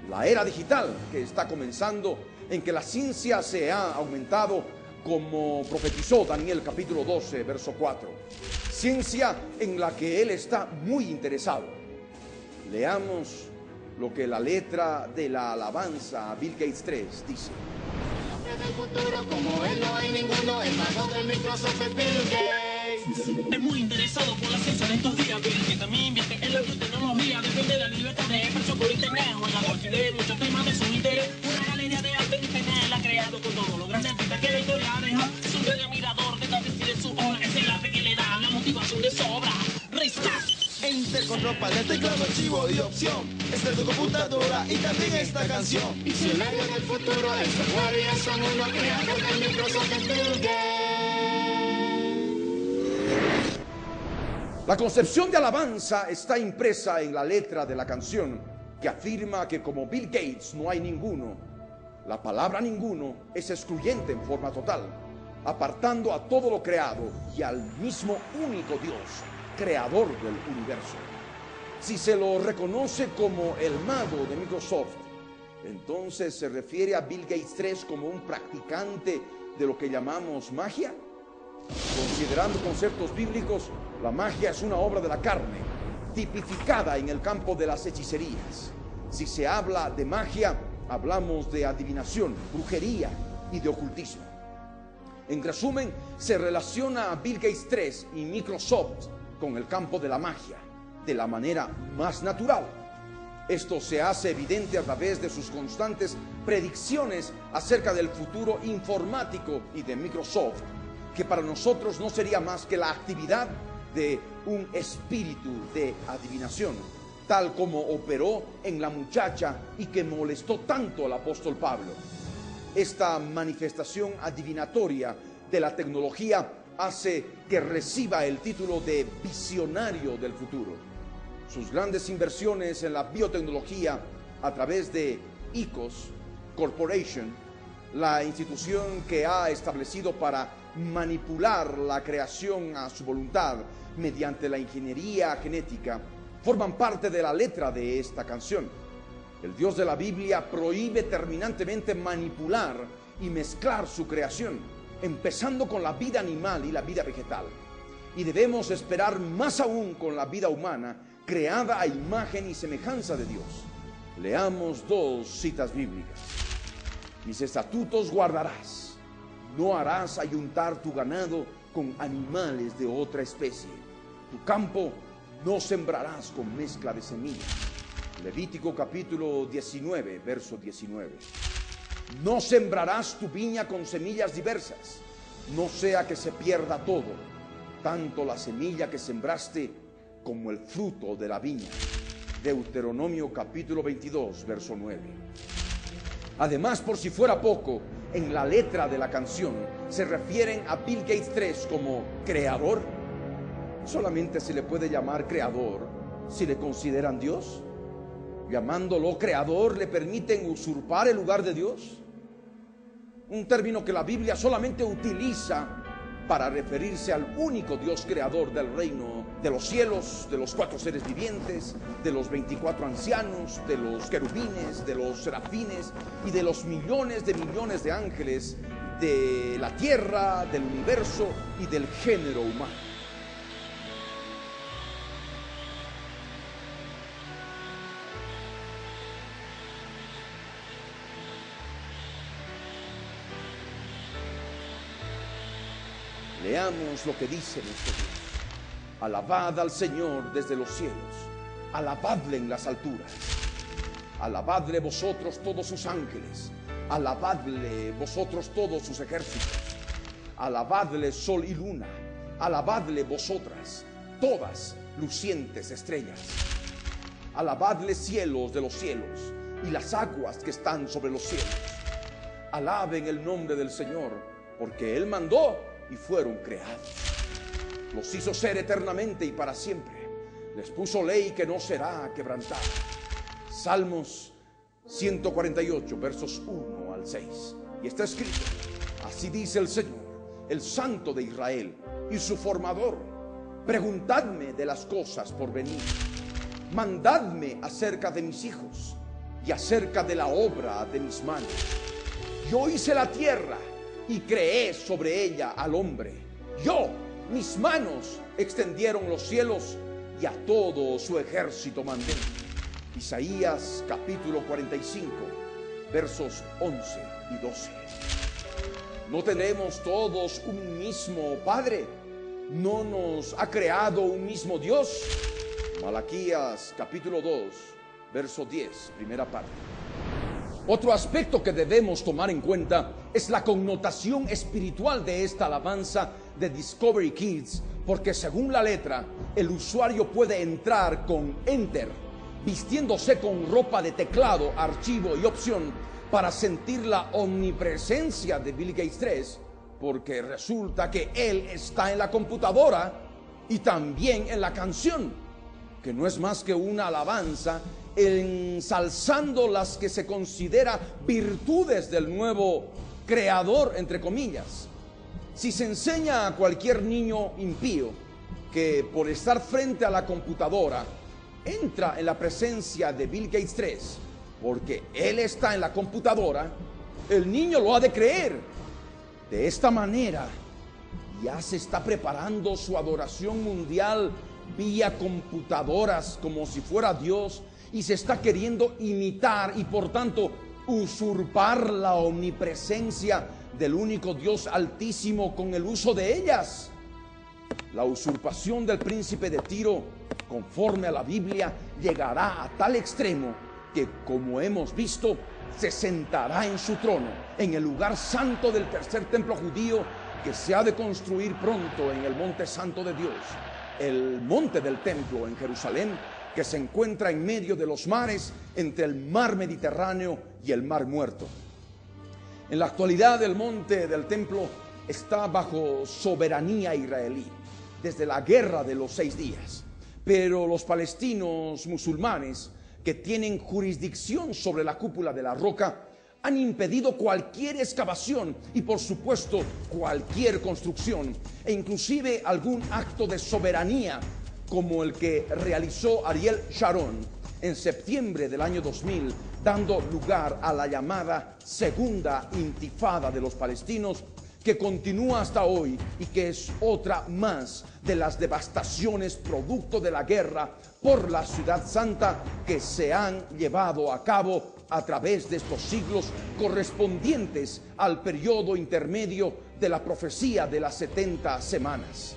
la era digital que está comenzando, en que la ciencia se ha aumentado, como profetizó Daniel capítulo 12, verso 4. Ciencia en la que él está muy interesado. Leamos lo que la letra de la alabanza a Bill Gates 3 dice. Del futuro como él no hay ninguno, el mago del Microsoft es Bill Gates. Es muy interesado por la ciencia de estos días, Bill, que también invierte en la tecnología, defiende la libertad de expresión por internet, juega golf y lee muchos temas de su interés. Una galería de arte que él ha creado con todo lo grande artista que la historia ha dejado. Es un gran admirador de David y de su obra, es el arte que le da la motivación de sobra. Restart. Enter, control, paleta, teclado, archivo y opción. Esta es tu computadora y también esta canción. Visionario del futuro, estos guardias son uno creado con Microsoft y Bill Gates. La concepción de alabanza está impresa en la letra de la canción, que afirma que como Bill Gates no hay ninguno. La palabra ninguno es excluyente en forma total, apartando a todo lo creado y al mismo único Dios, creador del universo. Si se lo reconoce como el mago de Microsoft, entonces se refiere a Bill Gates 3 como un practicante de lo que llamamos magia. Considerando conceptos bíblicos, la magia es una obra de la carne, tipificada en el campo de las hechicerías. Si se habla de magia, hablamos de adivinación, brujería y de ocultismo. En resumen, se relaciona a Bill Gates 3 y Microsoft con el campo de la magia, de la manera más natural. Esto se hace evidente a través de sus constantes predicciones acerca del futuro informático y de Microsoft, que para nosotros no sería más que la actividad de un espíritu de adivinación, tal como operó en la muchacha y que molestó tanto al apóstol Pablo. Esta manifestación adivinatoria de la tecnología hace que reciba el título de visionario del futuro. Sus grandes inversiones en la biotecnología a través de ICOS Corporation, la institución que ha establecido para manipular la creación a su voluntad mediante la ingeniería genética, forman parte de la letra de esta canción. El Dios de la Biblia prohíbe terminantemente manipular y mezclar su creación, empezando con la vida animal y la vida vegetal. Y debemos esperar más aún con la vida humana, creada a imagen y semejanza de Dios. Leamos dos citas bíblicas. Mis estatutos guardarás, no harás ayuntar tu ganado con animales de otra especie. Tu campo no sembrarás con mezcla de semillas. Levítico capítulo 19, verso 19. No sembrarás tu viña con semillas diversas, no sea que se pierda todo, tanto la semilla que sembraste como el fruto de la viña. Deuteronomio capítulo 22, verso 9. Además, por si fuera poco, en la letra de la canción se refieren a Bill Gates 3 como creador. Solamente se le puede llamar creador si le consideran Dios. Llamándolo creador, ¿le permiten usurpar el lugar de Dios? Un término que la Biblia solamente utiliza para referirse al único Dios creador del reino de los cielos, de los 4 seres vivientes, de los 24 ancianos, de los querubines, de los serafines y de los millones de ángeles de la tierra, del universo y del género humano. Leamos lo que dice nuestro Dios. Alabad al Señor desde los cielos, alabadle en las alturas, alabadle vosotros todos sus ángeles, alabadle vosotros todos sus ejércitos, alabadle sol y luna, alabadle vosotras, todas lucientes estrellas, alabadle cielos de los cielos y las aguas que están sobre los cielos, alaben el nombre del Señor, porque Él mandó y fueron creados. Los hizo ser eternamente y para siempre. Les puso ley que no será quebrantada. Salmos 148, versos 1 al 6. Y está escrito: así dice el Señor, el Santo de Israel y su formador: preguntadme de las cosas por venir, mandadme acerca de mis hijos y acerca de la obra de mis manos. Yo hice la tierra y creé sobre ella al hombre. Yo, mis manos extendieron los cielos y a todo su ejército mandé. Isaías capítulo 45, versos 11 y 12. ¿No tenemos todos un mismo Padre? ¿No nos ha creado un mismo Dios? Malaquías capítulo 2, verso 10, primera parte. Otro aspecto que debemos tomar en cuenta es la connotación espiritual de esta alabanza de Discovery Kids, porque según la letra, el usuario puede entrar con Enter, vistiéndose con ropa de teclado, archivo y opción, para sentir la omnipresencia de Bill Gates 3, porque resulta que él está en la computadora y también en la canción, que no es más que una alabanza ensalzando las que se considera virtudes del nuevo creador, entre comillas. Si se enseña a cualquier niño impío que por estar frente a la computadora entra en la presencia de Bill Gates 3, porque él está en la computadora, el niño lo ha de creer. De esta manera ya se está preparando su adoración mundial vía computadoras como si fuera Dios, y se está queriendo imitar y por tanto usurpar la omnipresencia del único Dios altísimo con el uso de ellas. La usurpación del príncipe de Tiro, conforme a la Biblia, llegará a tal extremo que, como hemos visto, se sentará en su trono en el lugar santo del tercer templo judío, que se ha de construir pronto en el monte santo de Dios, el monte del templo en Jerusalén, que se encuentra en medio de los mares, entre el mar Mediterráneo y el mar Muerto. En la actualidad, el monte del templo está bajo soberanía israelí desde la guerra de los 6 días, pero los palestinos musulmanes, que tienen jurisdicción sobre la cúpula de la roca, han impedido cualquier excavación y por supuesto cualquier construcción, e inclusive algún acto de soberanía como el que realizó Ariel Sharon en septiembre del año 2000, dando lugar a la llamada Segunda Intifada de los palestinos, que continúa hasta hoy y que es otra más de las devastaciones producto de la guerra por la ciudad santa que se han llevado a cabo a través de estos siglos, correspondientes al periodo intermedio de la profecía de las 70 semanas.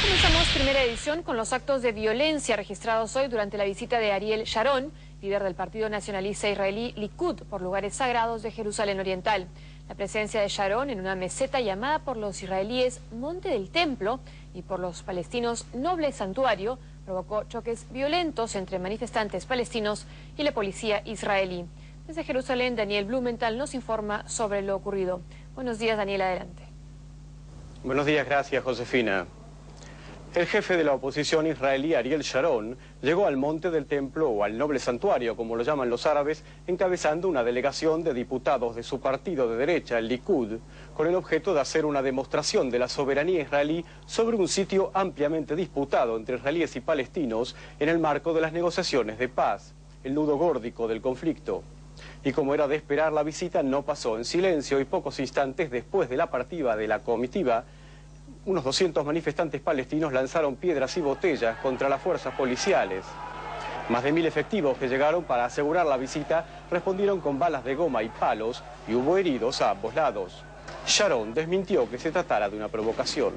Comenzamos primera edición con los actos de violencia registrados hoy durante la visita de Ariel Sharon, líder del partido nacionalista israelí Likud, por lugares sagrados de Jerusalén Oriental. La presencia de Sharon en una meseta llamada por los israelíes Monte del Templo y por los palestinos Noble Santuario provocó choques violentos entre manifestantes palestinos y la policía israelí. Desde Jerusalén, Daniel Blumenthal nos informa sobre lo ocurrido. Buenos días, Daniel, adelante. Buenos días, gracias, Josefina. El jefe de la oposición israelí, Ariel Sharon, llegó al Monte del Templo, o al Noble Santuario, como lo llaman los árabes, encabezando una delegación de diputados de su partido de derecha, el Likud, con el objeto de hacer una demostración de la soberanía israelí sobre un sitio ampliamente disputado entre israelíes y palestinos en el marco de las negociaciones de paz, el nudo górdico del conflicto. Y como era de esperar, la visita no pasó en silencio, y pocos instantes después de la partida de la comitiva, unos 200 manifestantes palestinos lanzaron piedras y botellas contra las fuerzas policiales. Más de 1000 efectivos que llegaron para asegurar la visita respondieron con balas de goma y palos, y hubo heridos a ambos lados. Sharon desmintió que se tratara de una provocación.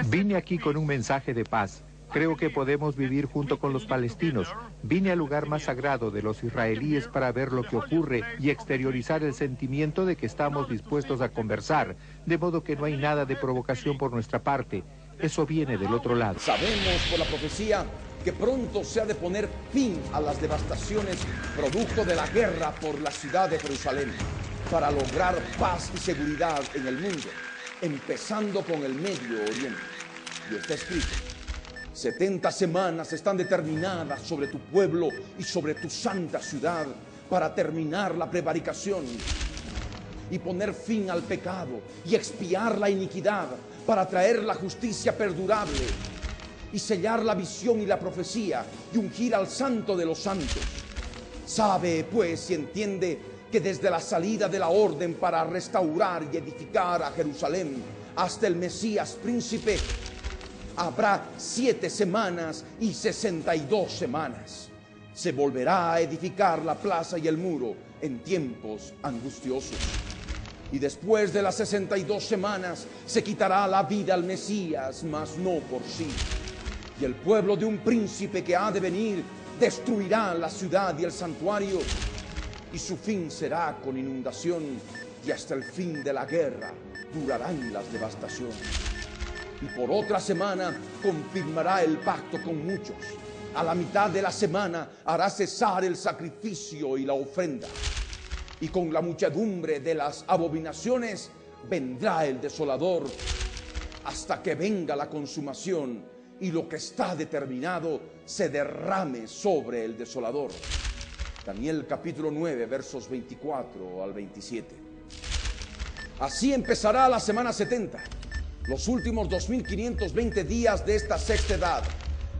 Vine aquí con un mensaje de paz Creo que podemos vivir junto con los palestinos. Vine al lugar más sagrado de los israelíes para ver lo que ocurre y exteriorizar el sentimiento de que estamos dispuestos a conversar, de modo que no hay nada de provocación por nuestra parte. Eso viene del otro lado. Sabemos por la profecía que pronto se ha de poner fin a las devastaciones producto de la guerra por la ciudad de Jerusalén, para lograr paz y seguridad en el mundo, empezando con el Medio Oriente. Y está escrito: 70 semanas están determinadas sobre tu pueblo y sobre tu santa ciudad para terminar la prevaricación y poner fin al pecado y expiar la iniquidad, para traer la justicia perdurable y sellar la visión y la profecía y ungir al santo de los santos. Sabe pues y entiende que desde la salida de la orden para restaurar y edificar a Jerusalén hasta el Mesías príncipe habrá 7 semanas y 62 semanas. Se volverá a edificar la plaza y el muro en tiempos angustiosos. Y después de las 62 semanas se quitará la vida al Mesías, mas no por sí. Y el pueblo de un príncipe que ha de venir destruirá la ciudad y el santuario, y su fin será con inundación, y hasta el fin de la guerra durarán las devastaciones. Y por otra semana confirmará el pacto con muchos. A la mitad de la semana hará cesar el sacrificio y la ofrenda. Y con la muchedumbre de las abominaciones vendrá el desolador, hasta que venga la consumación y lo que está determinado se derrame sobre el desolador. Daniel capítulo 9, versos 24 al 27. Así empezará la semana 70, los últimos 2520 días de esta sexta edad.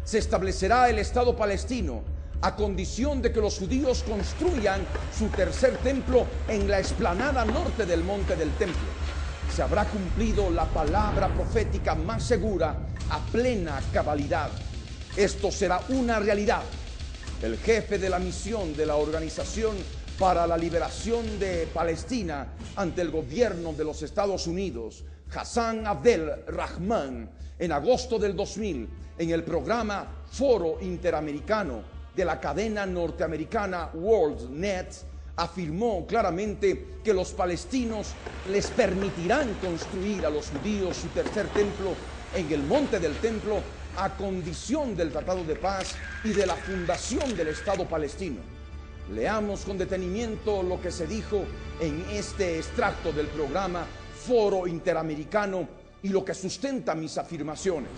Se establecerá el Estado palestino, a condición de que los judíos construyan su tercer templo en la explanada norte del monte del templo. Se habrá cumplido la palabra profética más segura a plena cabalidad. Esto será una realidad. El jefe de la misión de la Organización para la Liberación de Palestina ante el gobierno de los Estados Unidos, Hassan Abdel Rahman, en agosto del 2000, en el programa Foro Interamericano de la cadena norteamericana WorldNet, afirmó claramente que los palestinos les permitirán construir a los judíos su tercer templo en el monte del templo, a condición del Tratado de Paz y de la fundación del Estado palestino. Leamos con detenimiento lo que se dijo en este extracto del programa Foro Interamericano y lo que sustenta mis afirmaciones.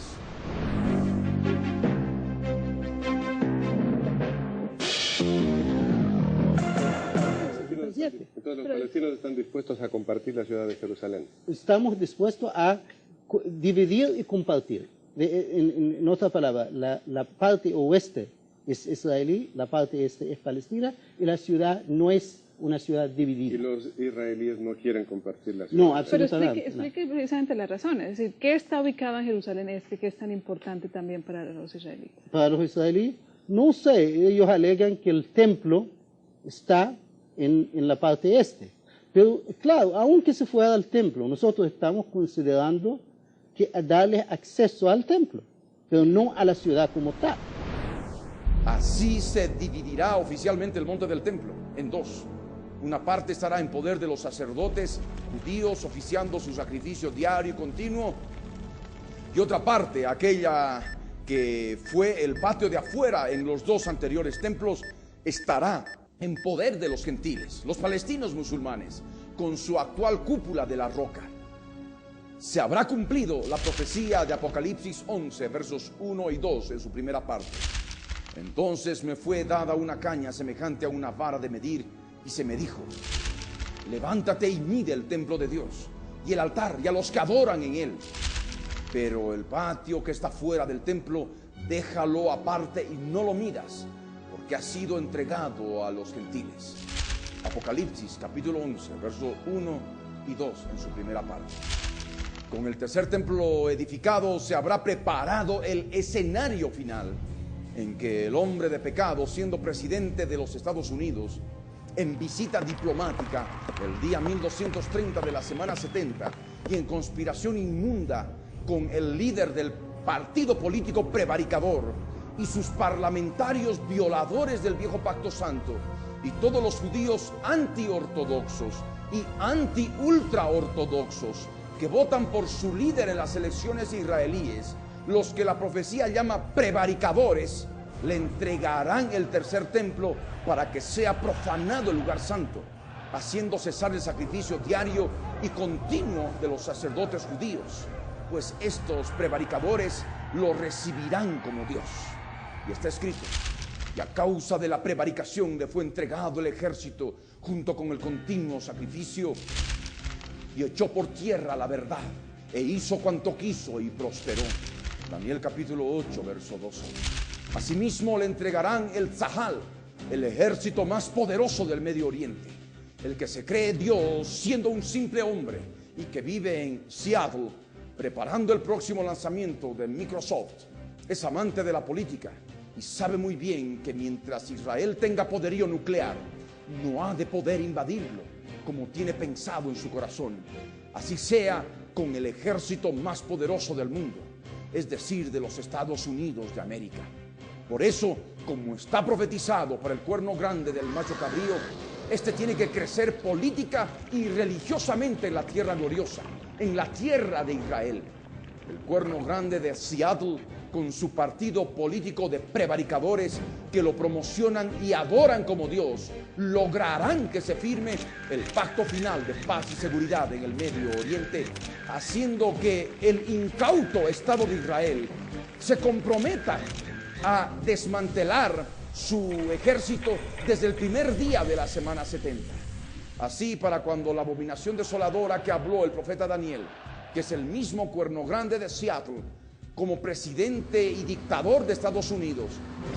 Entonces los palestinos están dispuestos a compartir la ciudad de Jerusalén. Estamos dispuestos a dividir y compartir. En otra palabra, la parte oeste es israelí, la parte este es palestina, y la ciudad no es una ciudad dividida. ¿Y los israelíes no quieren compartir la ciudad? No, absolutamente. Pero explique precisamente la razón. Es decir, ¿qué está ubicado en Jerusalén este que es tan importante también para los israelíes? Para los israelíes, no sé, ellos alegan que el templo está en la parte este. Pero claro, aunque se fuera al templo, nosotros estamos considerando que darle acceso al templo, pero no a la ciudad como tal. Así se dividirá oficialmente el monte del templo en dos. Una parte estará en poder de los sacerdotes judíos oficiando su sacrificio diario y continuo, y otra parte, aquella que fue el patio de afuera en los dos anteriores templos, estará en poder de los gentiles, los palestinos musulmanes, con su actual cúpula de la roca. Se habrá cumplido la profecía de Apocalipsis 11, versos 1 y 2 en su primera parte. Entonces me fue dada una caña semejante a una vara de medir, y se me dijo: levántate y mide el templo de Dios, y el altar, y a los que adoran en él. Pero el patio que está fuera del templo, déjalo aparte y no lo midas, que ha sido entregado a los gentiles. Apocalipsis capítulo 11, versos 1 y 2 en su primera parte. Con el tercer templo edificado se habrá preparado el escenario final en que el hombre de pecado, siendo presidente de los Estados Unidos, en visita diplomática el día 1230 de la semana 70 y en conspiración inmunda con el líder del partido político prevaricador y sus parlamentarios violadores del viejo pacto santo, y todos los judíos antiortodoxos y anti-ultraortodoxos que votan por su líder en las elecciones israelíes, los que la profecía llama prevaricadores, le entregarán el tercer templo para que sea profanado el lugar santo, haciendo cesar el sacrificio diario y continuo de los sacerdotes judíos, pues estos prevaricadores lo recibirán como Dios. Y está escrito: y a causa de la prevaricación le fue entregado el ejército junto con el continuo sacrificio, y echó por tierra la verdad e hizo cuanto quiso y prosperó. Daniel capítulo 8, verso 12. Asimismo le entregarán el Tzahal, el ejército más poderoso del Medio Oriente, el que se cree Dios siendo un simple hombre y que vive en Seattle preparando el próximo lanzamiento de Microsoft. Es amante de la política y sabe muy bien que mientras Israel tenga poderío nuclear, no ha de poder invadirlo como tiene pensado en su corazón. Así sea con el ejército más poderoso del mundo, es decir, de los Estados Unidos de América. Por eso, como está profetizado para el cuerno grande del macho cabrío, este tiene que crecer política y religiosamente en la tierra gloriosa, en la tierra de Israel. El cuerno grande de Seattle, con su partido político de prevaricadores que lo promocionan y adoran como Dios, lograrán que se firme el pacto final de paz y seguridad en el Medio Oriente, haciendo que el incauto Estado de Israel se comprometa a desmantelar su ejército desde el primer día de la semana 70. Así, para cuando la abominación desoladora que habló el profeta Daniel, que es el mismo cuerno grande de Seattle, como presidente y dictador de Estados Unidos,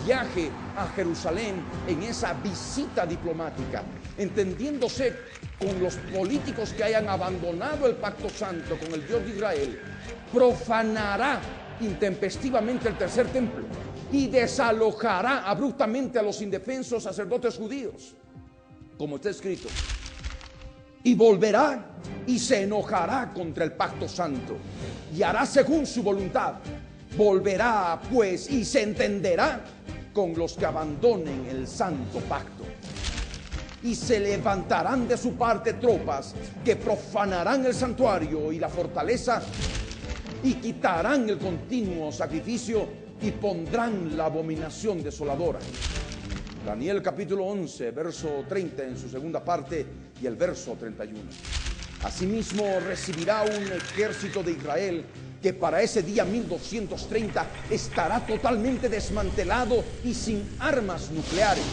viaje a Jerusalén en esa visita diplomática, entendiéndose con los políticos que hayan abandonado el pacto santo con el Dios de Israel, profanará intempestivamente el tercer templo y desalojará abruptamente a los indefensos sacerdotes judíos, como está escrito, y volverá y se enojará contra el pacto santo y hará según su voluntad. Volverá pues y se entenderá con los que abandonen el santo pacto, y se levantarán de su parte tropas que profanarán el santuario y la fortaleza, y quitarán el continuo sacrificio y pondrán la abominación desoladora. Daniel capítulo 11, verso 30 en su segunda parte y el verso 31. Asimismo recibirá un ejército de Israel que para ese día 1230 estará totalmente desmantelado y sin armas nucleares,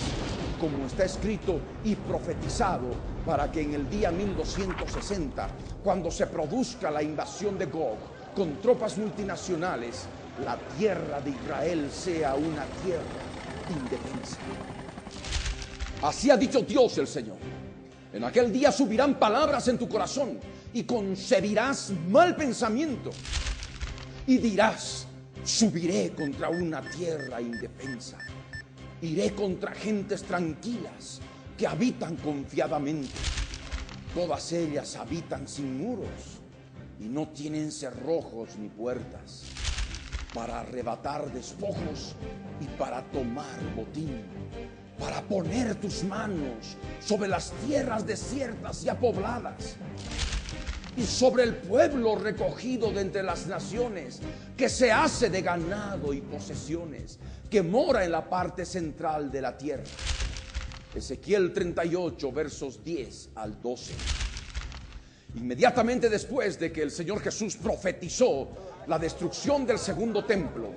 como está escrito y profetizado, para que en el día 1260, cuando se produzca la invasión de Gog con tropas multinacionales, la tierra de Israel sea una tierra indefensa. Así ha dicho Dios el Señor. En aquel día subirán palabras en tu corazón y concebirás mal pensamiento y dirás: subiré contra una tierra indefensa, iré contra gentes tranquilas que habitan confiadamente. Todas ellas habitan sin muros y no tienen cerrojos ni puertas, para arrebatar despojos y para tomar botín, para poner tus manos sobre las tierras desiertas y apobladas, y sobre el pueblo recogido de entre las naciones, que se hace de ganado y posesiones, que mora en la parte central de la tierra. Ezequiel 38, versos 10 al 12. Inmediatamente después de que el Señor Jesús profetizó la destrucción del segundo templo,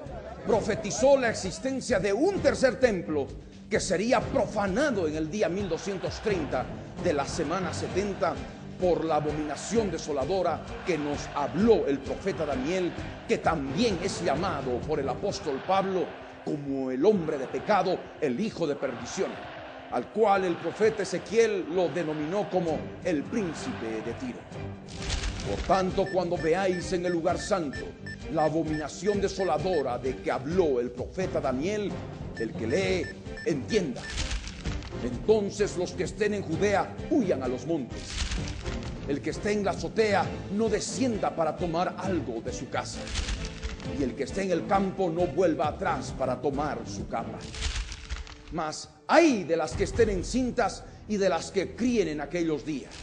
profetizó la existencia de un tercer templo que sería profanado en el día 1230 de la semana 70 por la abominación desoladora que nos habló el profeta Daniel, que también es llamado por el apóstol Pablo como el hombre de pecado, el hijo de perdición, al cual el profeta Ezequiel lo denominó como el príncipe de Tiro. Por tanto, cuando veáis en el lugar santo la abominación desoladora de que habló el profeta Daniel, el que lee, entienda. Entonces los que estén en Judea huyan a los montes. El que esté en la azotea no descienda para tomar algo de su casa. y el que esté en el campo no vuelva atrás para tomar su capa. Mas ay de las que estén encintas y de las que críen en aquellos días.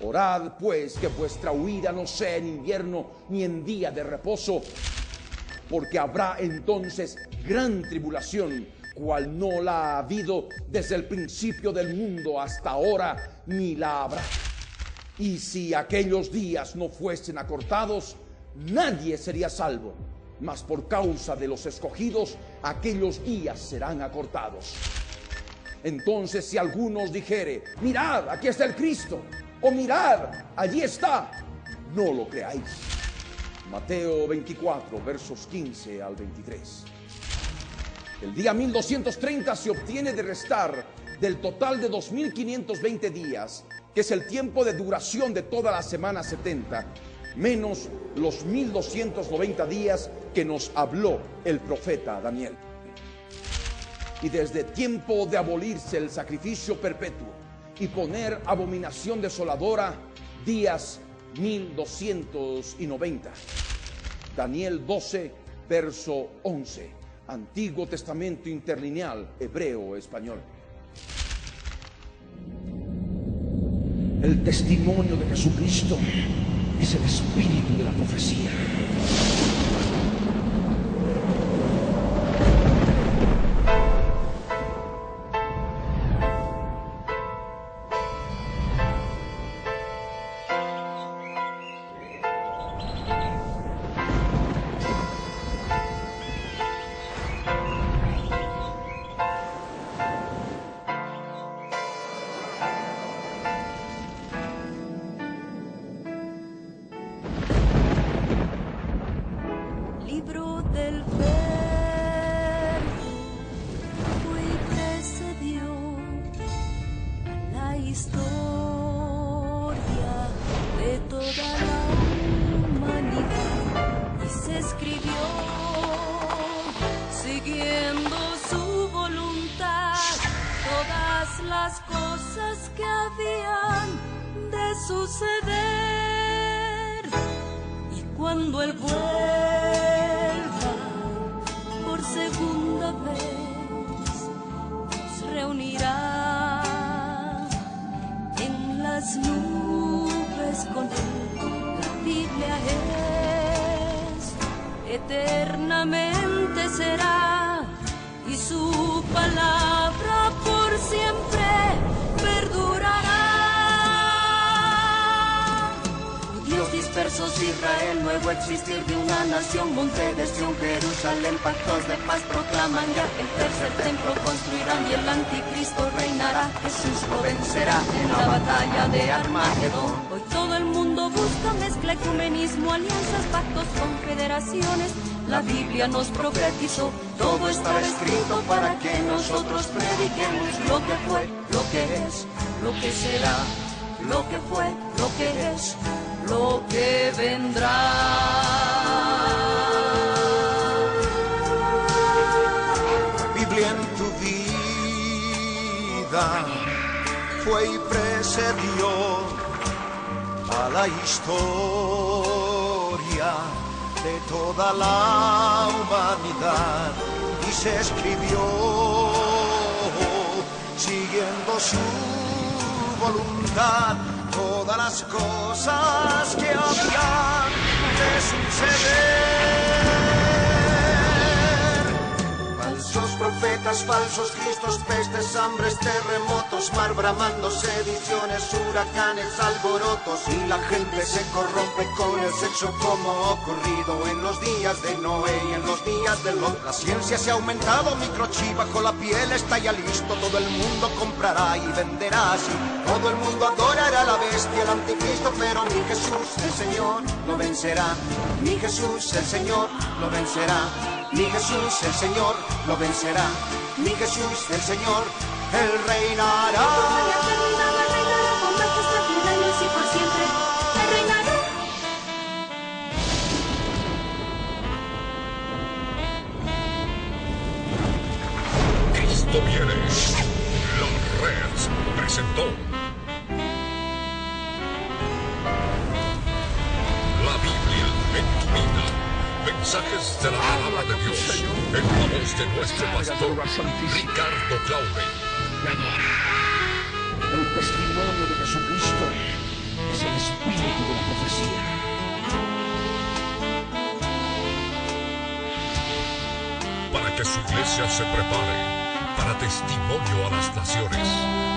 Orad pues que vuestra huida no sea en invierno ni en día de reposo, porque habrá entonces gran tribulación, cual no la ha habido desde el principio del mundo hasta ahora, ni la habrá. Y si aquellos días no fuesen acortados, nadie sería salvo, mas por causa de los escogidos, aquellos días serán acortados. Entonces, si alguno os dijere, mirad, aquí está el Cristo, o mirad, allí está, no lo creáis. Mateo 24, versos 15 al 23. El día 1230 se obtiene de restar del total de 2520 días, que es el tiempo de duración de toda la semana 70, menos los 1290 días que nos habló el profeta Daniel. Y desde tiempo de abolirse el sacrificio perpetuo y poner abominación desoladora, días 1290. Daniel 12, verso 11. Antiguo Testamento interlineal, hebreo-español. El testimonio de Jesucristo es el espíritu de la profecía. Eternamente será, y su palabra por siempre perdurará. Judíos dispersos, Israel, nuevo existir de una nación, monte de Sión, Jerusalén, pactos de paz proclaman ya, el tercer templo construirán y el anticristo reinará. Jesús lo vencerá en la batalla de Armagedón. Hoy todo el mundo busca mezcla, ecumenismo, alianzas, pactos, confederaciones. La Biblia nos profetizó, todo está escrito para que nosotros prediquemos lo que fue, lo que es, lo que será, lo que fue, lo que es, lo que vendrá. Biblia en tu vida fue y precedió a la historia de toda la humanidad y se escribió siguiendo su voluntad todas las cosas que habían de suceder. Falsos profetas, falsos cristos, pestes, hambres, terremotos, mar bramando, sediciones, huracanes, alborotos, y la gente se corrompe con el sexo como ocurrido en los días de Noé y en los días de Lot. La ciencia se ha aumentado, microchip bajo la piel está ya listo, todo el mundo comprará y venderá así. Todo el mundo adorará a la bestia, el anticristo, pero mi Jesús, el Señor, lo vencerá. Mi Jesús, el Señor, lo vencerá. Mi Jesús, el Señor, lo vencerá. Mi Jesús, el Señor, Él reinará. Con majestad, mil años y por siempre, Él reinará. Cristo viene. La Red presentó La Biblia en tu vida. mensajes de la palabra de Dios en la voz de nuestro pastor Ricardo Claure. El testimonio de Jesucristo es el espíritu de la profecía. Para que su iglesia se prepare para testimonio a las naciones.